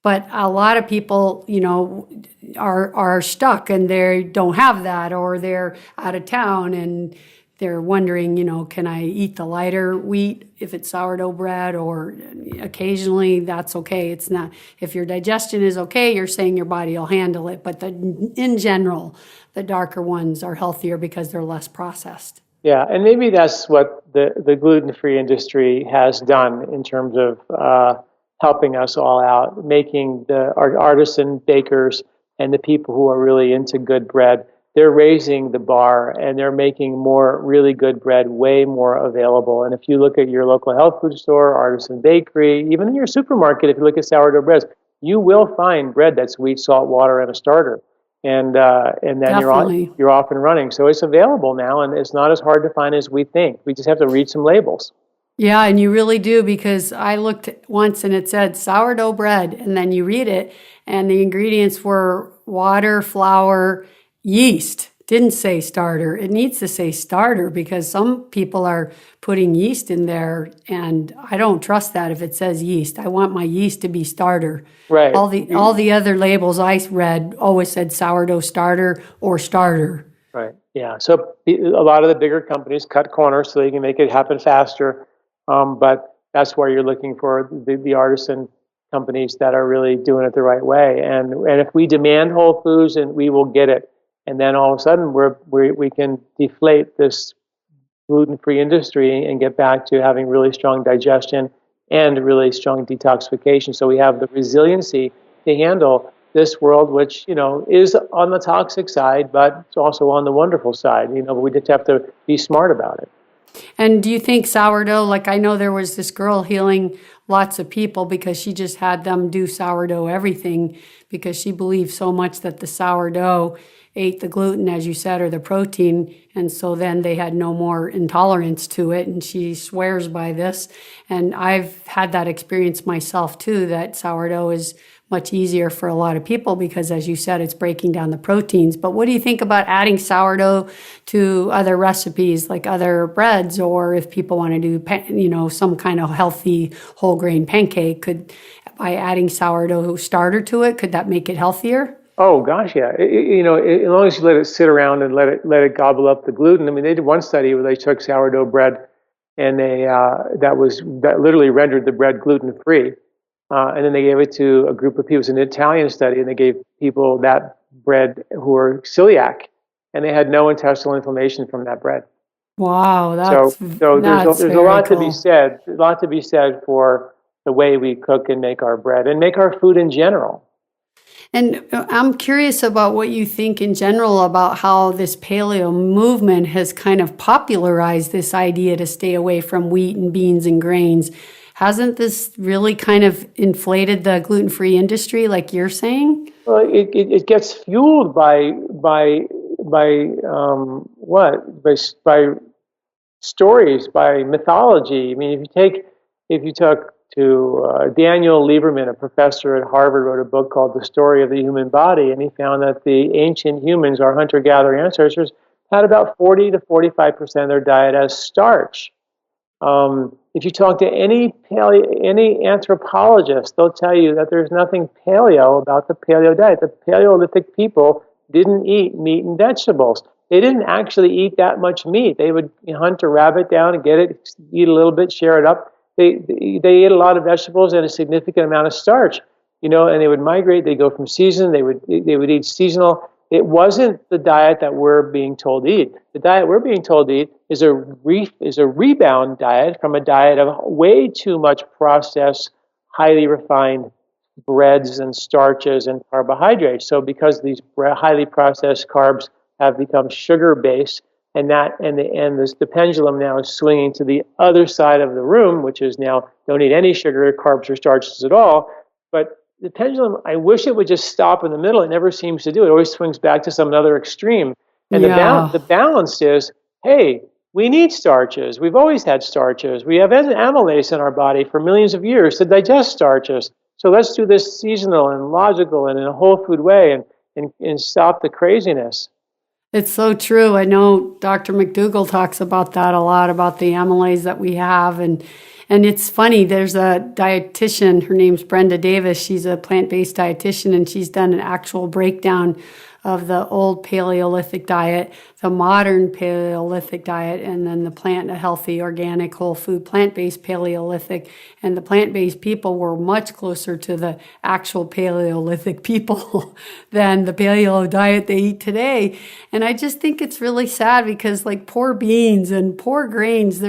But a lot of people, are stuck and they don't have that, or they're out of town and they're wondering, can I eat the lighter wheat if it's sourdough bread, or occasionally that's okay. It's not, if your digestion is okay, you're saying your body will handle it. But in general, the darker ones are healthier because they're less processed. Yeah, and maybe that's what the gluten-free industry has done in terms of helping us all out, making our artisan bakers and the people who are really into good bread, they're raising the bar and they're making more really good bread way more available. And if you look at your local health food store, artisan bakery, even in your supermarket, if you look at sourdough breads, you will find bread that's wheat, salt, water, and a starter. And then you're off and running. So it's available now, and it's not as hard to find as we think. We just have to read some labels. Yeah, and you really do, because I looked once and it said sourdough bread, and then you read it, and the ingredients were water, flour, yeast. Didn't say starter. It needs to say starter, because some people are putting yeast in there, and I don't trust that if it says yeast. I want my yeast to be starter. Right. All the other labels I read always said sourdough starter or starter. Right. Yeah. So a lot of the bigger companies cut corners so they can make it happen faster. But that's where you're looking for the artisan companies that are really doing it the right way. And if we demand whole foods, and we will get it. And then all of a sudden we can deflate this gluten-free industry and get back to having really strong digestion and really strong detoxification. So we have the resiliency to handle this world, which, is on the toxic side, but it's also on the wonderful side. We just have to be smart about it. And do you think sourdough, like I know there was this girl healing lots of people because she just had them do sourdough everything, because she believed so much that the sourdough ate the gluten, as you said, or the protein, and so then they had no more intolerance to it, and she swears by this. And I've had that experience myself too, that sourdough is much easier for a lot of people because, as you said, it's breaking down the proteins. But what do you think about adding sourdough to other recipes, like other breads, or if people want to do, some kind of healthy whole grain pancake, by adding sourdough starter to it, could that make it healthier? Oh gosh, yeah. As long as you let it sit around and let it gobble up the gluten. I mean, they did one study where they took sourdough bread, and that literally rendered the bread gluten free. And then they gave it to a group of people. It was an Italian study, and they gave people that bread who were celiac, and they had no intestinal inflammation from that bread. Wow, so there's a lot to be said. A lot to be said for the way we cook and make our bread and make our food in general. And I'm curious about what you think in general about how this paleo movement has kind of popularized this idea to stay away from wheat and beans and grains. Hasn't this really kind of inflated the gluten-free industry, like you're saying? Well, it gets fueled by stories, by mythology. I mean, if you talk to Daniel Lieberman, a professor at Harvard, wrote a book called The Story of the Human Body, and he found that the ancient humans, our hunter-gatherer ancestors, had about 40 to 45% of their diet as starch. If you talk to any anthropologist, they'll tell you that there's nothing paleo about the paleo diet. The Paleolithic people didn't eat meat and vegetables. They didn't actually eat that much meat. They would hunt a rabbit down and get it, eat a little bit, share it up. They ate a lot of vegetables and a significant amount of starch, and they would migrate. They go from season. They would eat seasonal. It wasn't the diet that we're being told to eat. The diet we're being told to eat is a rebound diet from a diet of way too much processed, highly refined breads and starches and carbohydrates. So because these highly processed carbs have become sugar-based, and the pendulum now is swinging to the other side of the room, which is now don't eat any sugar, carbs, or starches at all. But the pendulum, I wish it would just stop in the middle. It never seems to do. It always swings back to some other extreme. And the balance is, hey, we need starches. We've always had starches. We have amylase in our body for millions of years to digest starches. So let's do this seasonal and logical and in a whole food way and stop the craziness. It's so true. I know Dr. McDougall talks about that a lot, about the amylase that we have. And it's funny, there's a dietitian, her name's Brenda Davis. She's a plant-based dietitian, and she's done an actual breakdown of the old Paleolithic diet, the modern Paleolithic diet, and then the healthy, organic, whole food, plant-based Paleolithic. And the plant-based people were much closer to the actual Paleolithic people than the paleo diet they eat today. And I just think it's really sad because like poor beans and poor grains,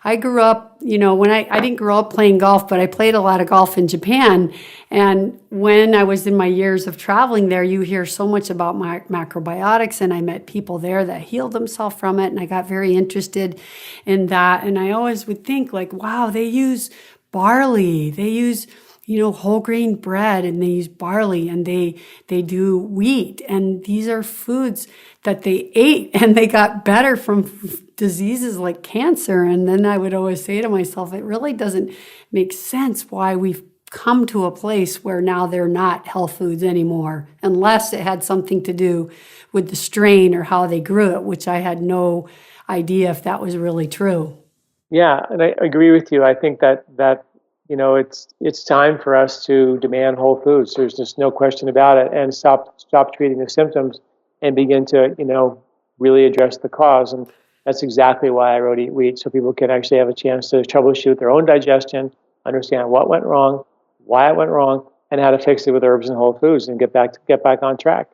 I grew up, when I didn't grow up playing golf, but I played a lot of golf in Japan. And when I was in my years of traveling there, you hear so much about macrobiotics, and I met people there that healed themselves from it, and I got very interested in that. And I always would think like, wow, they use barley, they use whole grain bread, and they use barley, and they do wheat, and these are foods that they ate, and they got better from diseases like cancer. And then I would always say to myself, it really doesn't make sense why we've come to a place where now they're not health foods anymore, unless it had something to do with the strain or how they grew it, which I had no idea if that was really true. Yeah, and I agree with you. I think that it's time for us to demand whole foods. There's just no question about it, and stop treating the symptoms and begin to really address the cause. And that's exactly why I wrote Eat Wheat, so people can actually have a chance to troubleshoot their own digestion, understand what went wrong, why it went wrong, and how to fix it with herbs and whole foods and get back on track.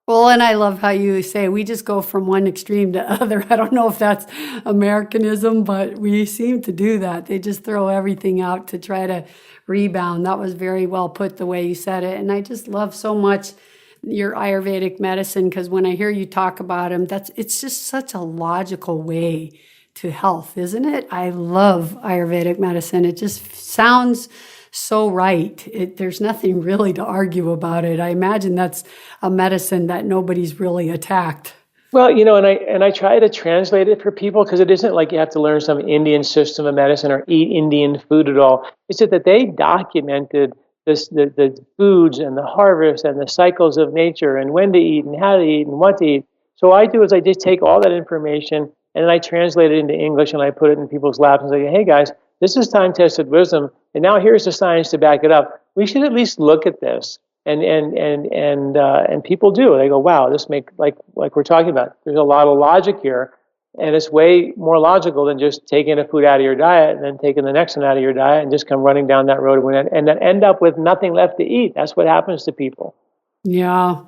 Well, and I love how you say we just go from one extreme to other. I don't know if that's Americanism, but we seem to do that. They just throw everything out to try to rebound. That was very well put the way you said it. And I just love so much your Ayurvedic medicine, because when I hear you talk about them, it's just such a logical way to health, isn't it? I love Ayurvedic medicine. It just sounds so right. There's nothing really to argue about it. I imagine that's a medicine that nobody's really attacked. Well, and I try to translate it for people, because it isn't like you have to learn some Indian system of medicine or eat Indian food at all. It's just that they documented the foods and the harvest and the cycles of nature and when to eat and how to eat and what to eat. So what I do is I just take all that information and then I translate it into English and I put it in people's laps and say, hey guys, this is time-tested wisdom, and now here's the science to back it up. We should at least look at this. And people do. They go, wow, this makes like we're talking about. There's a lot of logic here, and it's way more logical than just taking a food out of your diet and then taking the next one out of your diet and just come running down that road and then end up with nothing left to eat. That's what happens to people. Yeah.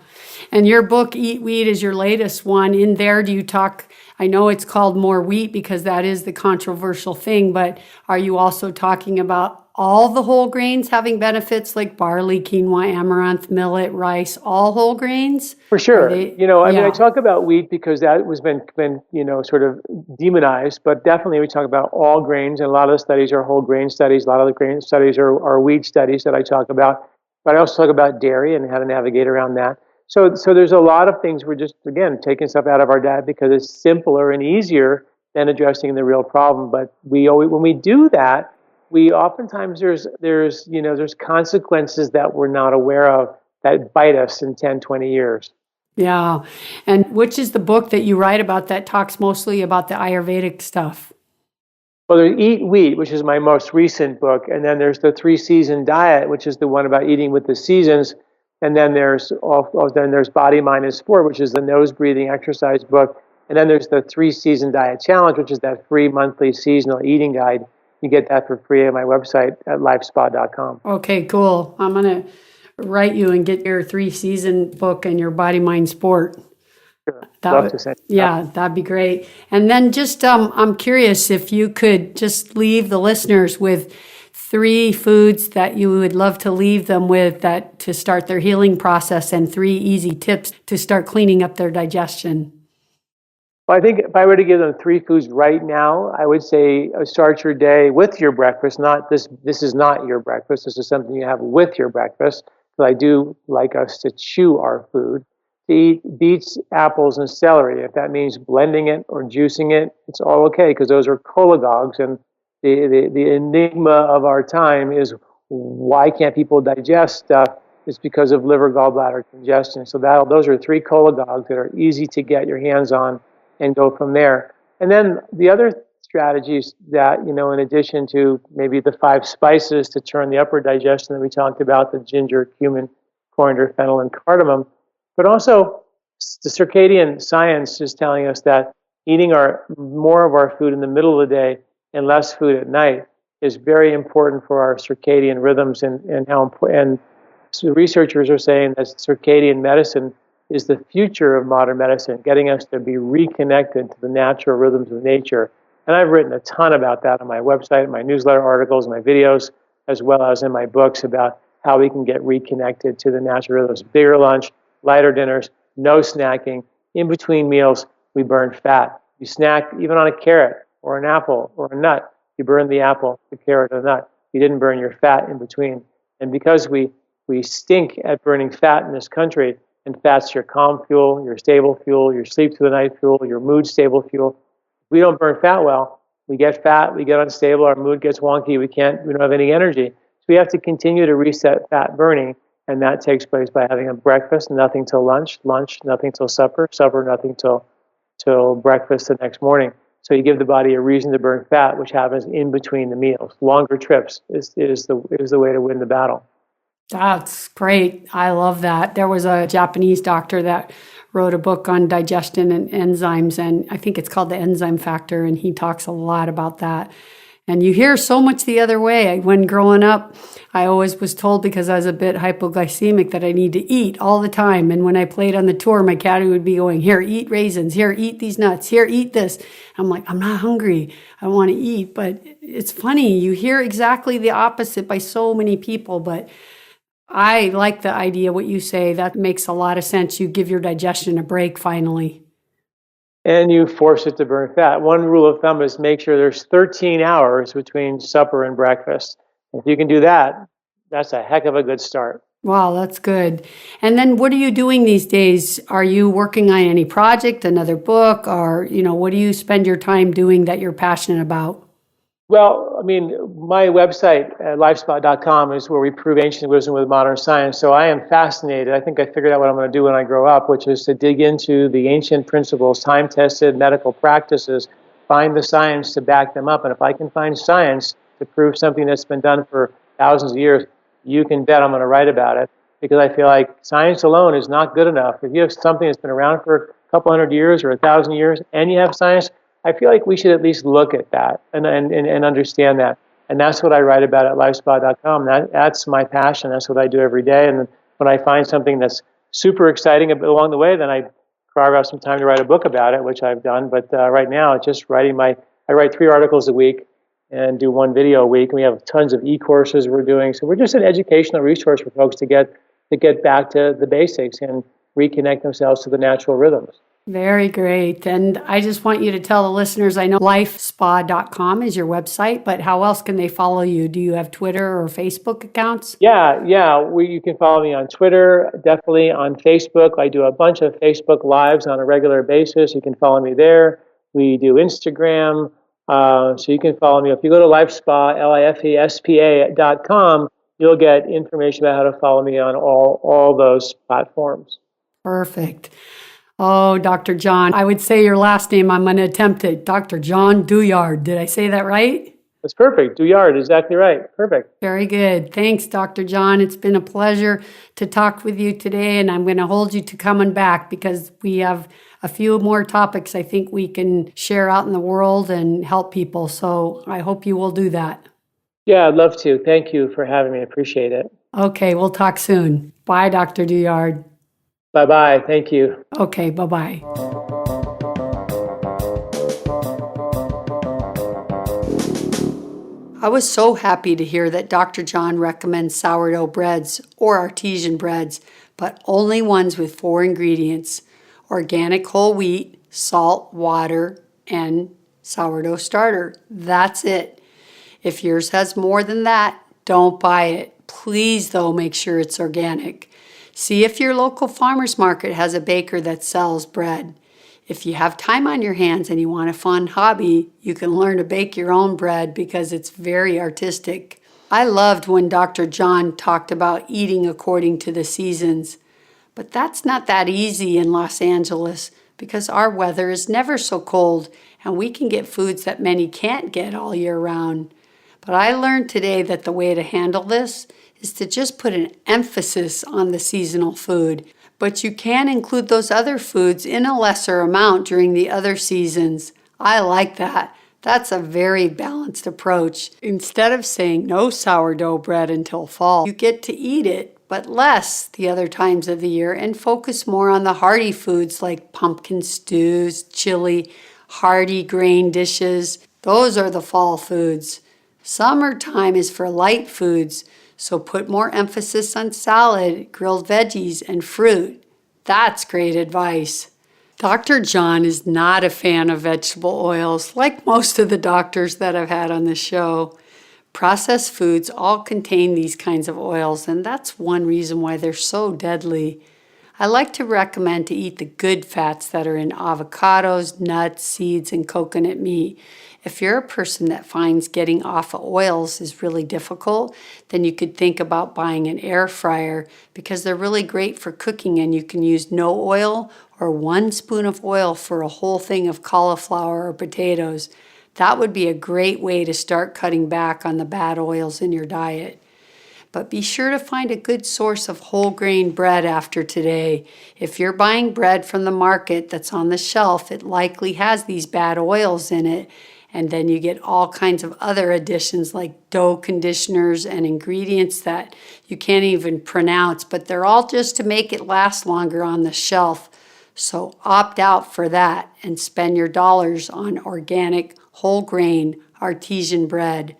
And your book, Eat Wheat, is your latest one. In there, do you talk? I know it's called More Wheat because that is the controversial thing, but are you also talking about all the whole grains having benefits like barley, quinoa, amaranth, millet, rice, all whole grains? For Are sure. they? I mean, I Yeah. talk about wheat because that was been, sort of demonized, but definitely we talk about all grains, and a lot of the studies are whole grain studies. A lot of the grain studies are wheat studies that I talk about. But I also talk about dairy and how to navigate around that. So there's a lot of things we're just, again, taking stuff out of our diet because it's simpler and easier than addressing the real problem. But when we do that, we oftentimes there's consequences that we're not aware of that bite us in 10, 20 years. Yeah. And which is the book that you write about that talks mostly about the Ayurvedic stuff? Well, there's Eat Wheat, which is my most recent book, and then there's the 3-Season Diet, which is the one about eating with the seasons, and then there's Body, Mind, and Sport, which is the nose breathing exercise book, and then there's the 3-Season Diet Challenge, which is that free monthly seasonal eating guide. You get that for free at my website at lifespa.com. Okay, cool. I'm going to write you and get your 3-season book and your Body, Mind, Sport. Sure. Love to send you Yeah, that'd be great. And then just, I'm curious if you could just leave the listeners with 3 foods that you would love to leave them with that to start their healing process and 3 easy tips to start cleaning up their digestion. Well, I think if I were to give them 3 foods right now, I would say start your day with your breakfast. Not this. This is not your breakfast. This is something you have with your breakfast. Because I do like us to chew our food. To eat beets, apples, and celery. If that means blending it or juicing it, it's all okay because those are cholagogues. And the enigma of our time is why can't people digest stuff? It's because of liver gallbladder congestion. So those are 3 cholagogues that are easy to get your hands on and go from there. And then the other strategies that, in addition to maybe the 5 spices to turn the upper digestion that we talked about, the ginger, cumin, coriander, fennel, and cardamom, but also the circadian science is telling us that eating more of our food in the middle of the day and less food at night is very important for our circadian rhythms and how important. And so researchers are saying that circadian medicine is the future of modern medicine, getting us to be reconnected to the natural rhythms of nature. And I've written a ton about that on my website, my newsletter articles, my videos, as well as in my books about how we can get reconnected to the natural rhythms. Bigger lunch, lighter dinners, no snacking. In between meals, we burn fat. You snack even on a carrot or an apple or a nut. You burn the apple, the carrot, or the nut. You didn't burn your fat in between. And because we stink at burning fat in this country, and fat's your calm fuel, your stable fuel, your sleep through the night fuel, your mood stable fuel. If we don't burn fat well, we get fat, we get unstable, our mood gets wonky, we don't have any energy. So we have to continue to reset fat burning, and that takes place by having a breakfast, nothing till lunch, nothing till supper, nothing till breakfast the next morning. So you give the body a reason to burn fat, which happens in between the meals. Longer trips is the way to win the battle. That's great. I love that. There was a Japanese doctor that wrote a book on digestion and enzymes, and I think it's called The Enzyme Factor, and he talks a lot about that. And you hear so much the other way. When growing up, I always was told because I was a bit hypoglycemic that I need to eat all the time. And when I played on the tour, my caddy would be going, here, eat raisins. Here, eat these nuts. Here, eat this. I'm like, I'm not hungry. I want to eat. But it's funny. You hear exactly the opposite by so many people. But I like the idea, what you say. That makes a lot of sense. You give your digestion a break finally. And you force it to burn fat. One rule of thumb is make sure there's 13 hours between supper and breakfast. If you can do that, that's a heck of a good start. Wow, that's good. And then what are you doing these days? Are you working on any project, another book, or, what do you spend your time doing that you're passionate about? Well, I mean, my website, LifeSpa.com, is where we prove ancient wisdom with modern science. So I am fascinated. I think I figured out what I'm going to do when I grow up, which is to dig into the ancient principles, time-tested medical practices, find the science to back them up. And if I can find science to prove something that's been done for thousands of years, you can bet I'm going to write about it, because I feel like science alone is not good enough. If you have something that's been around for a couple hundred years or 1,000 years and you have science, I feel like we should at least look at that and understand that. And that's what I write about at lifespa.com. That's my passion. That's what I do every day. And when I find something that's super exciting along the way, then I carve out some time to write a book about it, which I've done. But right now, it's just I write 3 articles a week and do 1 video a week. And we have tons of e-courses we're doing. So we're just an educational resource for folks to get back to the basics and reconnect themselves to the natural rhythms. Very great. And I just want you to tell the listeners, I know LifeSpa.com is your website, but how else can they follow you? Do you have Twitter or Facebook accounts? Yeah. You can follow me on Twitter, definitely on Facebook. I do a bunch of Facebook Lives on a regular basis. You can follow me there. We do Instagram. So you can follow me. If you go to LifeSpa, LIFESPA.com, you'll get information about how to follow me on all those platforms. Perfect. Oh, Dr. John, I would say your last name. I'm going to attempt it. Dr. John Douillard. Did I say that right? That's perfect. Douillard, exactly right. Perfect. Very good. Thanks, Dr. John. It's been a pleasure to talk with you today, and I'm going to hold you to coming back because we have a few more topics I think we can share out in the world and help people. So I hope you will do that. Yeah, I'd love to. Thank you for having me. I appreciate it. Okay, we'll talk soon. Bye, Dr. Douillard. Bye-bye. Thank you. Okay, bye-bye. I was so happy to hear that Dr. John recommends sourdough breads or artesian breads, but only ones with 4 ingredients: organic whole wheat, salt, water, and sourdough starter. That's it. If yours has more than that, don't buy it. Please, though, make sure it's organic. See if your local farmer's market has a baker that sells bread. If you have time on your hands and you want a fun hobby, you can learn to bake your own bread because it's very artistic. I loved when Dr. John talked about eating according to the seasons. But that's not that easy in Los Angeles because our weather is never so cold and we can get foods that many can't get all year round. But I learned today that the way to handle this is to just put an emphasis on the seasonal food. But you can include those other foods in a lesser amount during the other seasons. I like that. That's a very balanced approach. Instead of saying no sourdough bread until fall, you get to eat it, but less the other times of the year and focus more on the hearty foods like pumpkin stews, chili, hearty grain dishes. Those are the fall foods. Summertime is for light foods, so put more emphasis on salad, grilled veggies, and fruit. That's great advice. Dr. John is not a fan of vegetable oils, like most of the doctors that I've had on the show. Processed foods all contain these kinds of oils, and that's one reason why they're so deadly. I like to recommend to eat the good fats that are in avocados, nuts, seeds, and coconut meat. If you're a person that finds getting off of oils is really difficult, then you could think about buying an air fryer because they're really great for cooking and you can use no oil or 1 spoon of oil for a whole thing of cauliflower or potatoes. That would be a great way to start cutting back on the bad oils in your diet. But be sure to find a good source of whole grain bread after today. If you're buying bread from the market that's on the shelf, it likely has these bad oils in it. And then you get all kinds of other additions like dough conditioners and ingredients that you can't even pronounce, but they're all just to make it last longer on the shelf. So opt out for that and spend your dollars on organic, whole grain, artesian bread.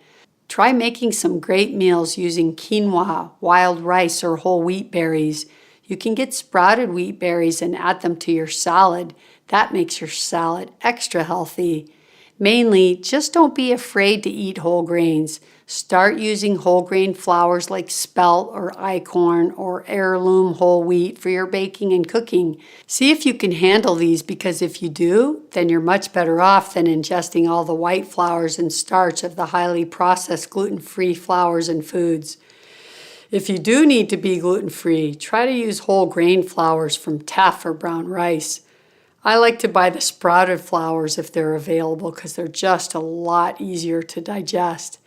Try making some great meals using quinoa, wild rice, or whole wheat berries. You can get sprouted wheat berries and add them to your salad. That makes your salad extra healthy. Mainly, just don't be afraid to eat whole grains. Start using whole grain flours like spelt or einkorn or heirloom whole wheat for your baking and cooking. See if you can handle these because if you do, then you're much better off than ingesting all the white flours and starch of the highly processed gluten-free flours and foods. If you do need to be gluten-free, try to use whole grain flours from teff or brown rice. I like to buy the sprouted flours if they're available because they're just a lot easier to digest.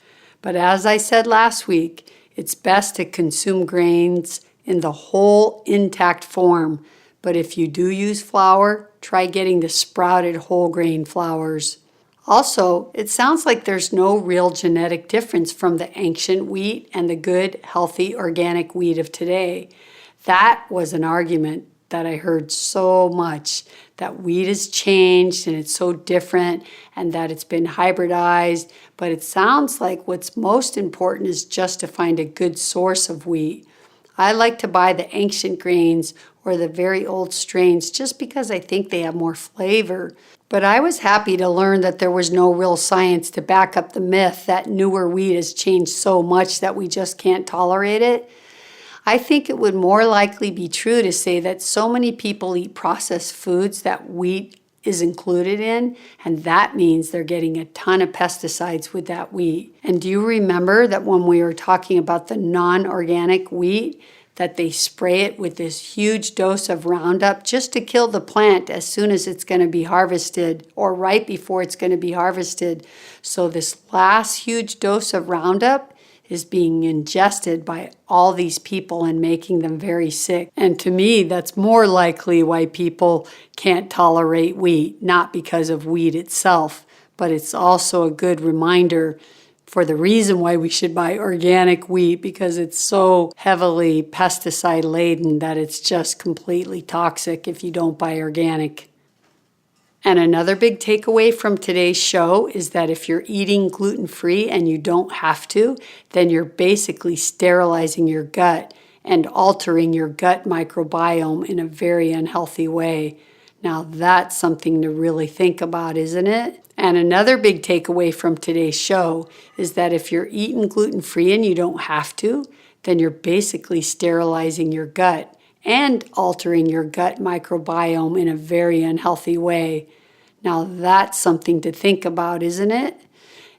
But as I said last week, it's best to consume grains in the whole intact form. But if you do use flour, try getting the sprouted whole grain flours. Also, it sounds like there's no real genetic difference from the ancient wheat and the good, healthy, organic wheat of today. That was an argument that I heard so much, that wheat has changed and it's so different and that it's been hybridized. But it sounds like what's most important is just to find a good source of wheat. I like to buy the ancient grains or the very old strains just because I think they have more flavor. But I was happy to learn that there was no real science to back up the myth that newer wheat has changed so much that we just can't tolerate it. I think it would more likely be true to say that so many people eat processed foods that wheat is included in, and that means they're getting a ton of pesticides with that wheat. And do you remember that when we were talking about the non-organic wheat, that they spray it with this huge dose of Roundup just to kill the plant as soon as it's going to be harvested or right before it's going to be harvested? So this last huge dose of Roundup is being ingested by all these people and making them very sick. And to me, that's more likely why people can't tolerate wheat, not because of wheat itself, but it's also a good reminder for the reason why we should buy organic wheat, because it's so heavily pesticide laden that it's just completely toxic if you don't buy organic. And another big takeaway from today's show is that if you're eating gluten-free and you don't have to, then you're basically sterilizing your gut and altering your gut microbiome in a very unhealthy way. Now that's something to really think about, isn't it? And another big takeaway from today's show is that if you're eating gluten-free and you don't have to, then you're basically sterilizing your gut and altering your gut microbiome in a very unhealthy way. Now that's something to think about, isn't it?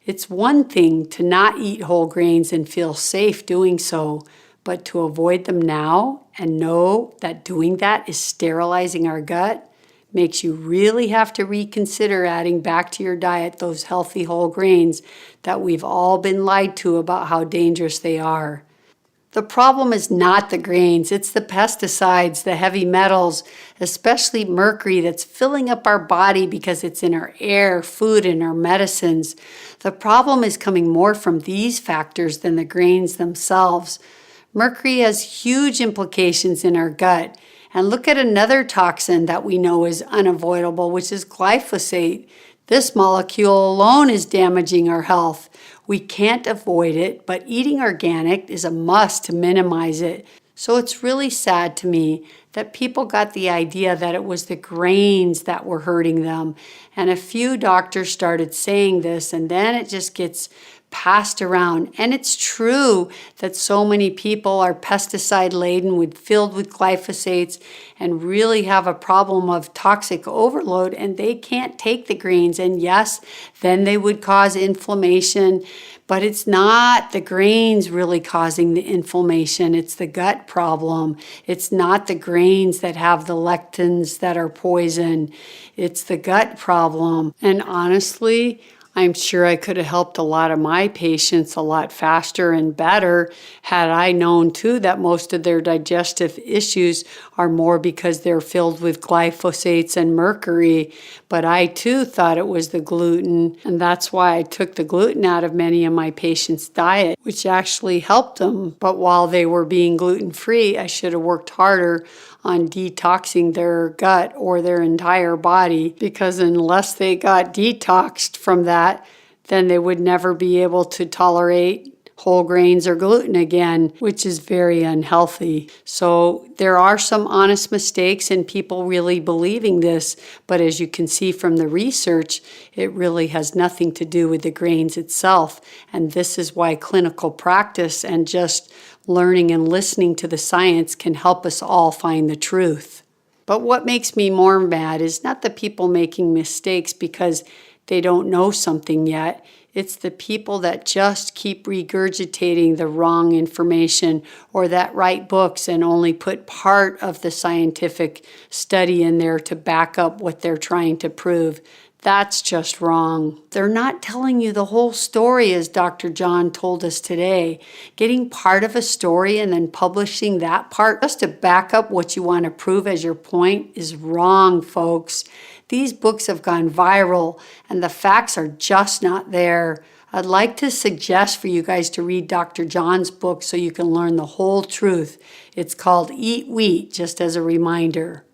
It's one thing to not eat whole grains and feel safe doing so, but to avoid them now and know that doing that is sterilizing our gut makes you really have to reconsider adding back to your diet those healthy whole grains that we've all been lied to about how dangerous they are. The problem is not the grains, it's the pesticides, the heavy metals, especially mercury that's filling up our body because it's in our air, food, and our medicines. The problem is coming more from these factors than the grains themselves. Mercury has huge implications in our gut. And look at another toxin that we know is unavoidable, which is glyphosate. This molecule alone is damaging our health. We can't avoid it, but eating organic is a must to minimize it. So it's really sad to me that people got the idea that it was the grains that were hurting them. And a few doctors started saying this, and then it just gets passed around. And it's true that so many people are pesticide laden, filled with glyphosates, and really have a problem of toxic overload, and they can't take the grains. And yes, then they would cause inflammation, but it's not the grains really causing the inflammation. It's the gut problem. It's not the grains that have the lectins that are poison. It's the gut problem. And honestly, I'm sure I could have helped a lot of my patients a lot faster and better had I known too that most of their digestive issues are more because they're filled with glyphosates and mercury. But I too thought it was the gluten, and that's why I took the gluten out of many of my patients' diet, which actually helped them. But while they were being gluten-free, I should have worked harder on detoxing their gut or their entire body, because unless they got detoxed from that, then they would never be able to tolerate whole grains or gluten again, which is very unhealthy. So there are some honest mistakes in people really believing this, but as you can see from the research, it really has nothing to do with the grains itself. And this is why clinical practice and just learning and listening to the science can help us all find the truth. But what makes me more mad is not the people making mistakes because they don't know something yet. It's the people that just keep regurgitating the wrong information or that write books and only put part of the scientific study in there to back up what they're trying to prove. That's just wrong. They're not telling you the whole story, as Dr. John told us today. Getting part of a story and then publishing that part just to back up what you want to prove as your point is wrong, folks. These books have gone viral and the facts are just not there. I'd like to suggest for you guys to read Dr. John's book so you can learn the whole truth. It's called Eat Wheat, just as a reminder.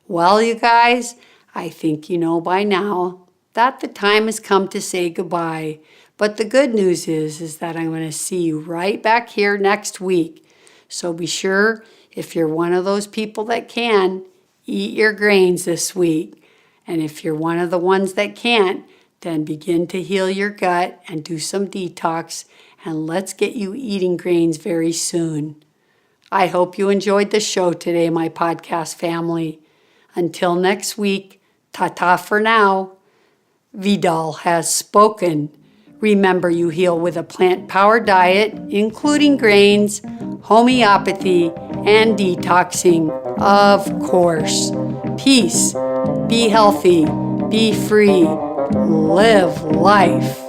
Well, you guys, I think you know by now that the time has come to say goodbye. But the good news is that I'm going to see you right back here next week. So be sure, if you're one of those people that can, eat your grains this week. And if you're one of the ones that can't, then begin to heal your gut and do some detox. And let's get you eating grains very soon. I hope you enjoyed the show today, my podcast family. Until next week, ta-ta for now. Vidal has spoken. Remember, you heal with a plant-powered diet, including grains, homeopathy, and detoxing, of course. Peace. Be healthy. Be free. Live life.